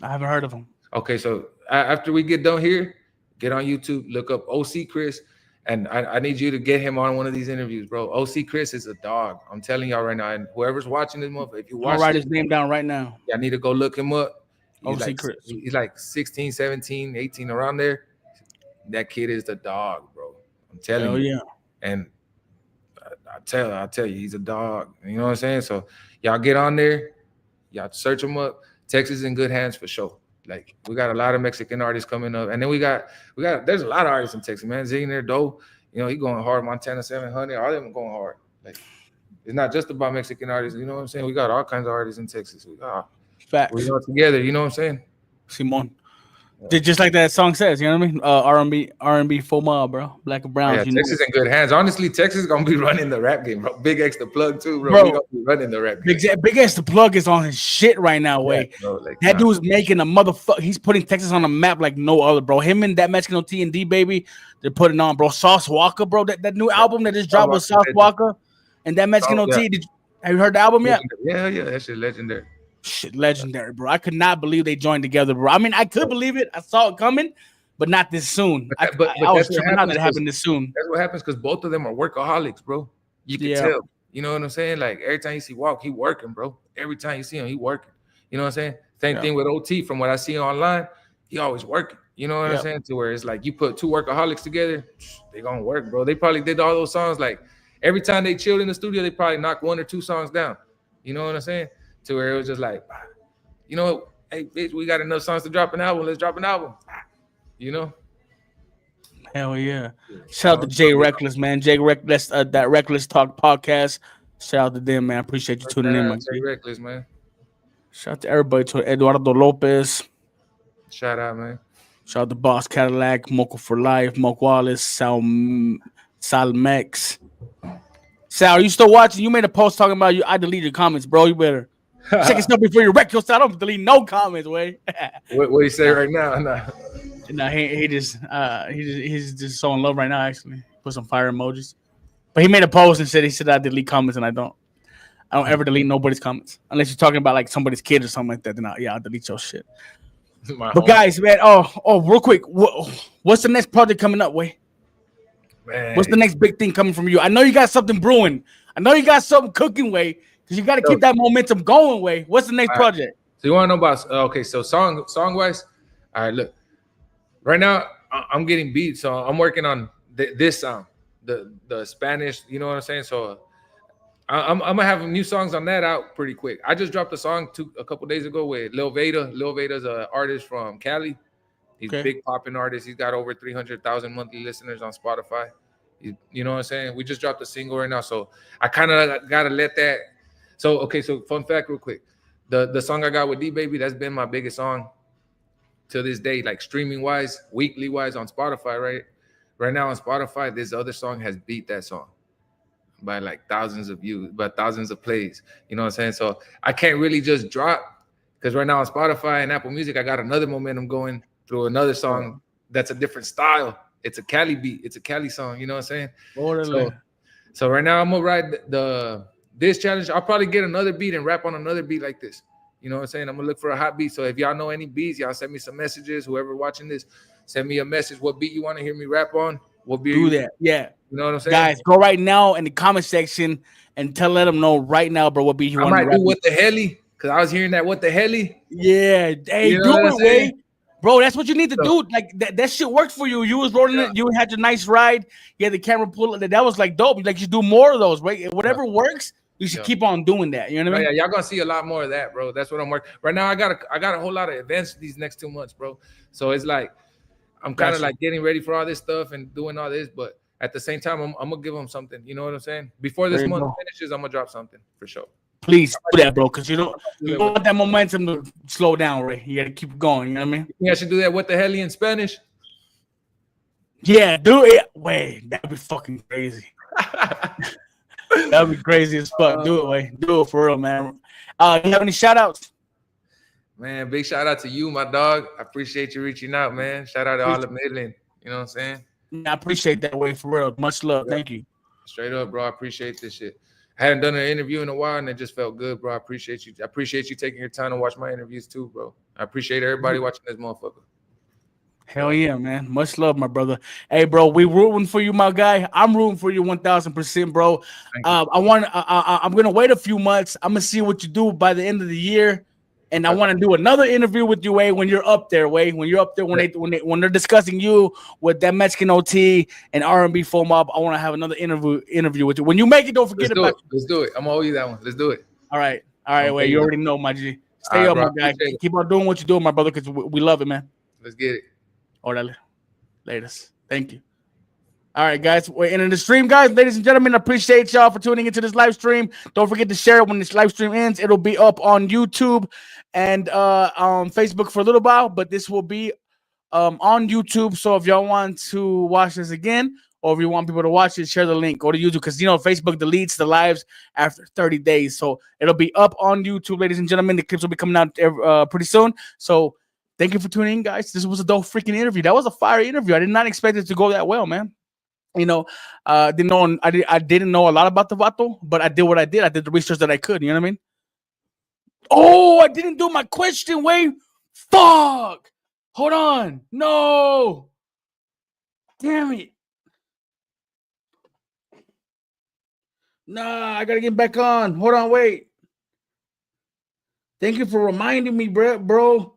I haven't heard of him. Okay, so after we get done here, get on YouTube, look up OC Chris, and I need you to get him on one of these interviews, bro. OC Chris is a dog. I'm telling y'all right now, and whoever's watching this motherfucker, if you watch, I'll write his name down right now. I need to go look him up. OC Chris. He's like 16, 17, 18, around there. That kid is the dog, bro. I'm telling you. Yeah. And I tell you, he's a dog. You know what I'm saying? So y'all get on there, y'all search him up. Texas is in good hands for sure. Like we got a lot of Mexican artists coming up, and then we got there's a lot of artists in Texas, man. Zigner, Doe, you know, he going hard. Montana 700, all of them going hard. Like it's not just about Mexican artists. You know what I'm saying? We got all kinds of artists in Texas. We all together. You know what I'm saying? Simon. Just like that song says, you know what I mean? R&B FoeMob, bro. Black and brown. Yeah, Texas in good hands. Honestly, Texas is gonna be running the rap game, bro. Big X the plug too, bro. We gonna be running the rap game. Big X the plug is on his shit right now, way. Yeah, bro, like, that dude's making a motherfucker. He's putting Texas on the map like no other, bro. Him and that Mexican OT and D Baby, they're putting on, bro. Sauce Walker, bro. That new album that just dropped with Sauce Walker and that Mexican OT. Have you heard the album yet? Yeah, that shit legendary. Shit, legendary, bro. I could not believe they joined together, bro. I mean, I could believe it. I saw it coming, but not this soon. But I was tripping out that it happened this soon. That's what happens because both of them are workaholics, bro. You can tell. You know what I'm saying? Like every time you see Walk, he working, bro. Every time you see him, he working. You know what I'm saying? Same thing with OT. From what I see online, he always working. You know what I'm saying? To where it's like you put two workaholics together, they gonna work, bro. They probably did all those songs. Like every time they chilled in the studio, they probably knocked one or two songs down. You know what I'm saying? To where it was just like, you know, hey, bitch, we got enough songs to drop an album. Let's drop an album. You know? Hell yeah. Shout out to Jay Reckless, man. Jay Reckless, that Reckless Talk podcast. Shout out to them, man. Appreciate you tuning in, man. Jay Reckless, man. Shout out to everybody, to Eduardo Lopez. Shout out, man. Shout out to Boss Cadillac, Moco for Life, Moke Wallace, Salmex. Sal, are you still watching? You made a post talking about you. I deleted your comments, bro. You better check your stuff before you wreck your style. I don't delete no comments, way. What you say right now? No, he's just so in love right now. Actually, put some fire emojis. But he made a post and said I delete comments, and I don't ever delete nobody's comments unless you're talking about like somebody's kid or something like that. Then I'll delete your shit. But guys, man, real quick, what's the next project coming up, Way? Man. What's the next big thing coming from you? I know you got something brewing. I know you got something cooking, Way, because you got to keep that momentum going, Way. What's the next project? So you want to know about? Okay, so song wise, all right. Look, right now I'm getting beats, so I'm working on this sound, the Spanish. You know what I'm saying? So I'm gonna have new songs on that out pretty quick. I just dropped a song a couple days ago with Lil Veda. Lil Veda's an artist from Cali. He's a big popping artist. He's got over 300,000 monthly listeners on Spotify. You know what I'm saying? We just dropped a single right now, so I kind of gotta let that. So okay, so fun fact, real quick, the song I got with D Baby, that's been my biggest song to this day, like streaming wise, weekly wise on Spotify. Right now on Spotify, this other song has beat that song by like thousands of views, by thousands of plays. You know what I'm saying? So I can't really just drop, because right now on Spotify and Apple Music, I got another momentum going through another song that's a different style. It's a Cali beat. It's a Cali song. You know what I'm saying? So right now I'm gonna ride this challenge. I'll probably get another beat and rap on another beat like this. You know what I'm saying? I'm gonna look for a hot beat. So if y'all know any beats, y'all send me some messages. Whoever watching this, send me a message. What beat you want to hear me rap on? What beat? Do that. Yeah. You know what I'm saying? Guys, go right now in the comment section and let them know right now, bro, what beat you want to rap. I might do What the Helly, because I was hearing that What the Helly. Yeah. Hey, you know do it, Way. Bro, that's what you need to do. Like that shit worked for you. You was rolling it. You had your nice ride. You had the camera pull it. That was like dope. Like you do more of those, right? Whatever works, you should keep on doing that. You know what I mean? Yeah, y'all gonna see a lot more of that, bro. That's what I'm working right now. I got a whole lot of events these next 2 months, bro. So it's like I'm kind of like getting ready for all this stuff and doing all this, but at the same time, I'm gonna give them something. You know what I'm saying? Before this month finishes, I'm gonna drop something for sure. Please do that, bro, because you don't want that momentum to slow down, Ray. You gotta keep going. You know what I mean? You think I should do that? What the hell in Spanish? Yeah, do it. Wait, that'd be fucking crazy. That'd be crazy as fuck. Do it, Way. Do it for real, man. You have any shout outs? Man, big shout out to you, my dog. I appreciate you reaching out, man. Shout out to all of Midland. You know what I'm saying? I appreciate that, Way, for real. Much love. Yeah. Thank you. Straight up, bro. I appreciate this shit. I hadn't done an interview in a while, and it just felt good, bro. I appreciate you. I appreciate you taking your time to watch my interviews too, bro. I appreciate everybody watching this motherfucker. Hell yeah, man. Much love, my brother. Hey, bro, we rooting for you, my guy. I'm rooting for you 1,000%, bro. I'm gonna wait a few months. I'm gonna see what you do by the end of the year. And I want to do another interview with you, Way, when you're up there, Way. When you're up there, when they're discussing you with that Mexican OT and R&B FoeMob, I want to have another interview with you. When you make it, don't forget about it. Let's do it. I'm gonna owe you that one. Let's do it. All right, Way. You already know, my G. Stay up, my guy. Keep on doing what you're doing, my brother, because we love it, man. Let's get it. Orale. Latest. Thank you. All right, guys. We're ending the stream, guys. Ladies and gentlemen, I appreciate y'all for tuning into this live stream. Don't forget to share it when this live stream ends. It'll be up on YouTube and on Facebook for a little while, but this will be on YouTube. So if y'all want to watch this again, or if you want people to watch it, share the link. Go to YouTube, because Facebook deletes the lives after 30 days. So it'll be up on YouTube, ladies and gentlemen. The clips will be coming out pretty soon. So thank you for tuning in, guys. This was a dope freaking interview. That was a fire interview. I did not expect it to go that well, man. I didn't know a lot about the vato, but I did what I did. I did the research that I could. You know what I mean? Oh, I didn't do my question. Wait, fuck. Hold on. No. Damn it. Nah, I gotta get back on. Hold on, wait. Thank you for reminding me, bro.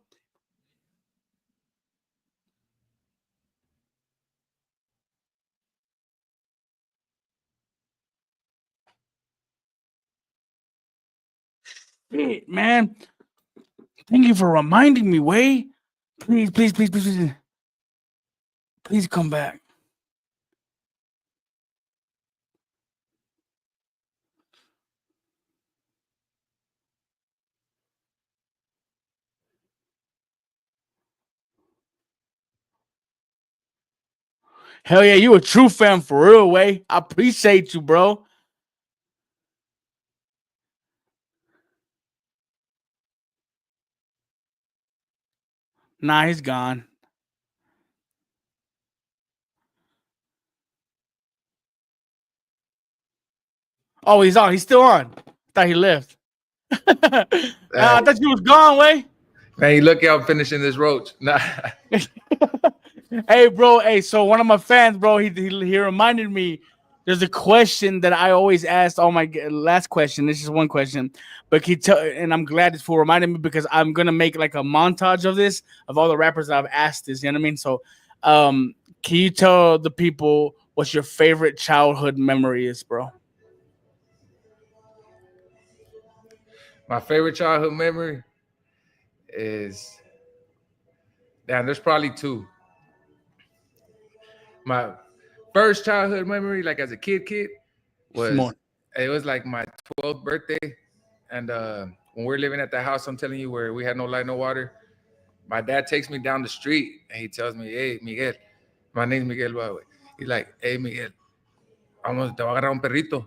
Hey, man. Thank you for reminding me, Way. Please, please, please, please, please, please come back. Hell yeah, you a true fan for real, Way. I appreciate you, bro. Nah, he's gone. Oh, he's on. He's still on. Thought he left. Uh, I thought you was gone, Way. Man, you lucky I'm finishing this roach. Nah. Hey, bro. Hey, so one of my fans, bro, he reminded me. There's a question that I always asked. Oh my last question. This is one question, but and I'm glad it's for reminding me because I'm gonna make like a montage of this of all the rappers that I've asked this. You know what I mean? So, can you tell the people what your favorite childhood memory is, bro? My favorite childhood memory is damn. There's probably two. My first childhood memory, like as a kid, was Simone. it was like my 12th birthday, and when we're living at the house, I'm telling you, where we had no light, no water. My dad takes me down the street and he tells me, "Hey, Miguel, my name's Miguel, by the way." He's like, "Hey, Miguel, vamos, te va a agarrar un perrito,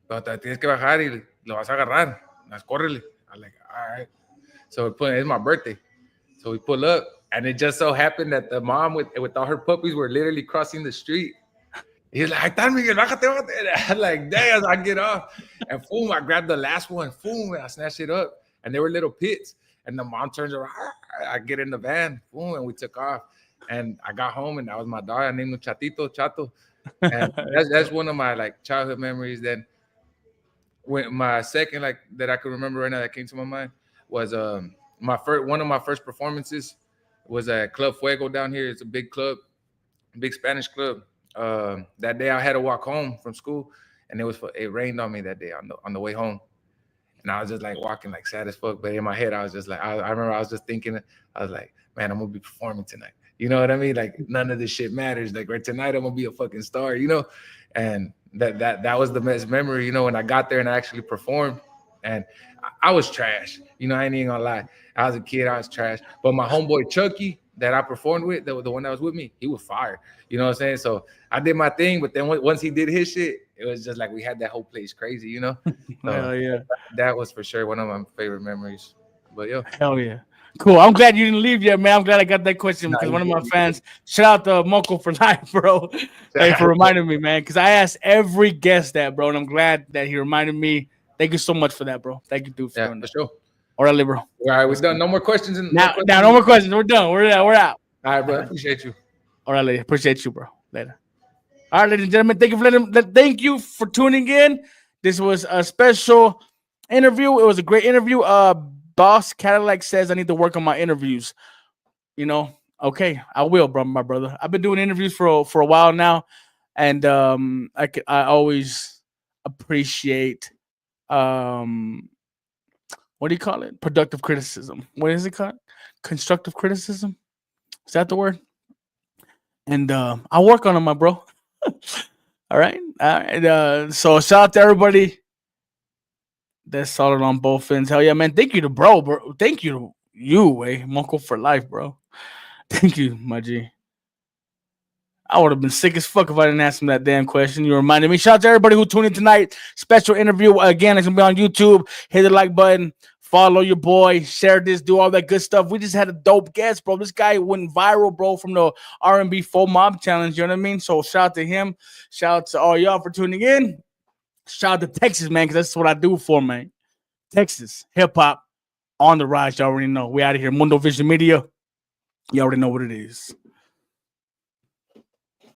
pero te tienes que bajar y lo vas a agarrar. Las córrele." I'm like, "All right." So it's my birthday. So we pull up, and it just so happened that the mom with all her puppies were literally crossing the street. He's like, "Ahí está, Miguel, bájate, bájate." I'm like, damn, I get off. And boom, I grabbed the last one. Boom, and I snatched it up. And they were little pits. And the mom turns around. I get in the van. Boom, and we took off. And I got home, and that was my dog. I named him Chatito, Chato. And that's one of my like childhood memories. Then when my second, like that I could remember right now that came to my mind was my first one of my first performances was at Club Fuego down here. It's a big club, big Spanish club. That day I had to walk home from school, and it rained on me that day on the way home, and I was just like walking like sad as fuck. But in my head, I was just like, I remember I was just thinking, I was like, man, I'm gonna be performing tonight. You know what I mean? Like none of this shit matters. Like right tonight, I'm gonna be a fucking star. You know, and that was the best memory. You know, when I got there and I actually performed, and I was trash. You know, I ain't even gonna lie. I was a kid, I was trash. But my homeboy Chucky that I performed with, the one that was with me, he was fire. You know what I'm saying? So I did my thing, but then once he did his shit, it was just like we had that whole place crazy, you know. So Hell yeah. that was for sure one of my favorite memories. But yo, Hell yeah. Cool. I'm glad you didn't leave yet, man. I'm glad I got that question nah, because you one of my good, fans, shout out to Moko for life, bro. Hey, for reminding me, man. Because I asked every guest that, bro, and I'm glad that he reminded me. Thank you so much for that, bro. Thank you, dude, for yeah, doing for that. sure. All right, bro. All right, we're Let's done. go. No more questions and no Now, questions. no more questions. We're done. We're out. All right, All bro. I right. appreciate you. All right, lady. Appreciate you, bro. Later. All right, ladies and gentlemen. Thank you for tuning in. This was a special interview. It was a great interview. Boss Cadillac says I need to work on my interviews. You know, okay, I will, bro, my brother. I've been doing interviews for a while now, and I always appreciate what do you call it? Productive criticism. What is it called? Constructive criticism. Is that the word? And I'll work on it, my bro. All right. So shout out to everybody that's solid on both ends. Hell yeah, man. Thank you to bro. Thank you to you, Monko for life, bro. Thank you, my G. I would have been sick as fuck if I didn't ask him that damn question. You reminded me. Shout out to everybody who tuned in tonight. Special interview. Again, it's going to be on YouTube. Hit the like button. Follow your boy. Share this. Do all that good stuff. We just had a dope guest, bro. This guy went viral, bro, from the R&B FoeMob challenge. You know what I mean? So shout out to him. Shout out to all y'all for tuning in. Shout out to Texas, man, because that's what I do for, man. Texas. Hip-hop on the rise. You already know. We out of here. Mundo Vision Media. You already know what it is.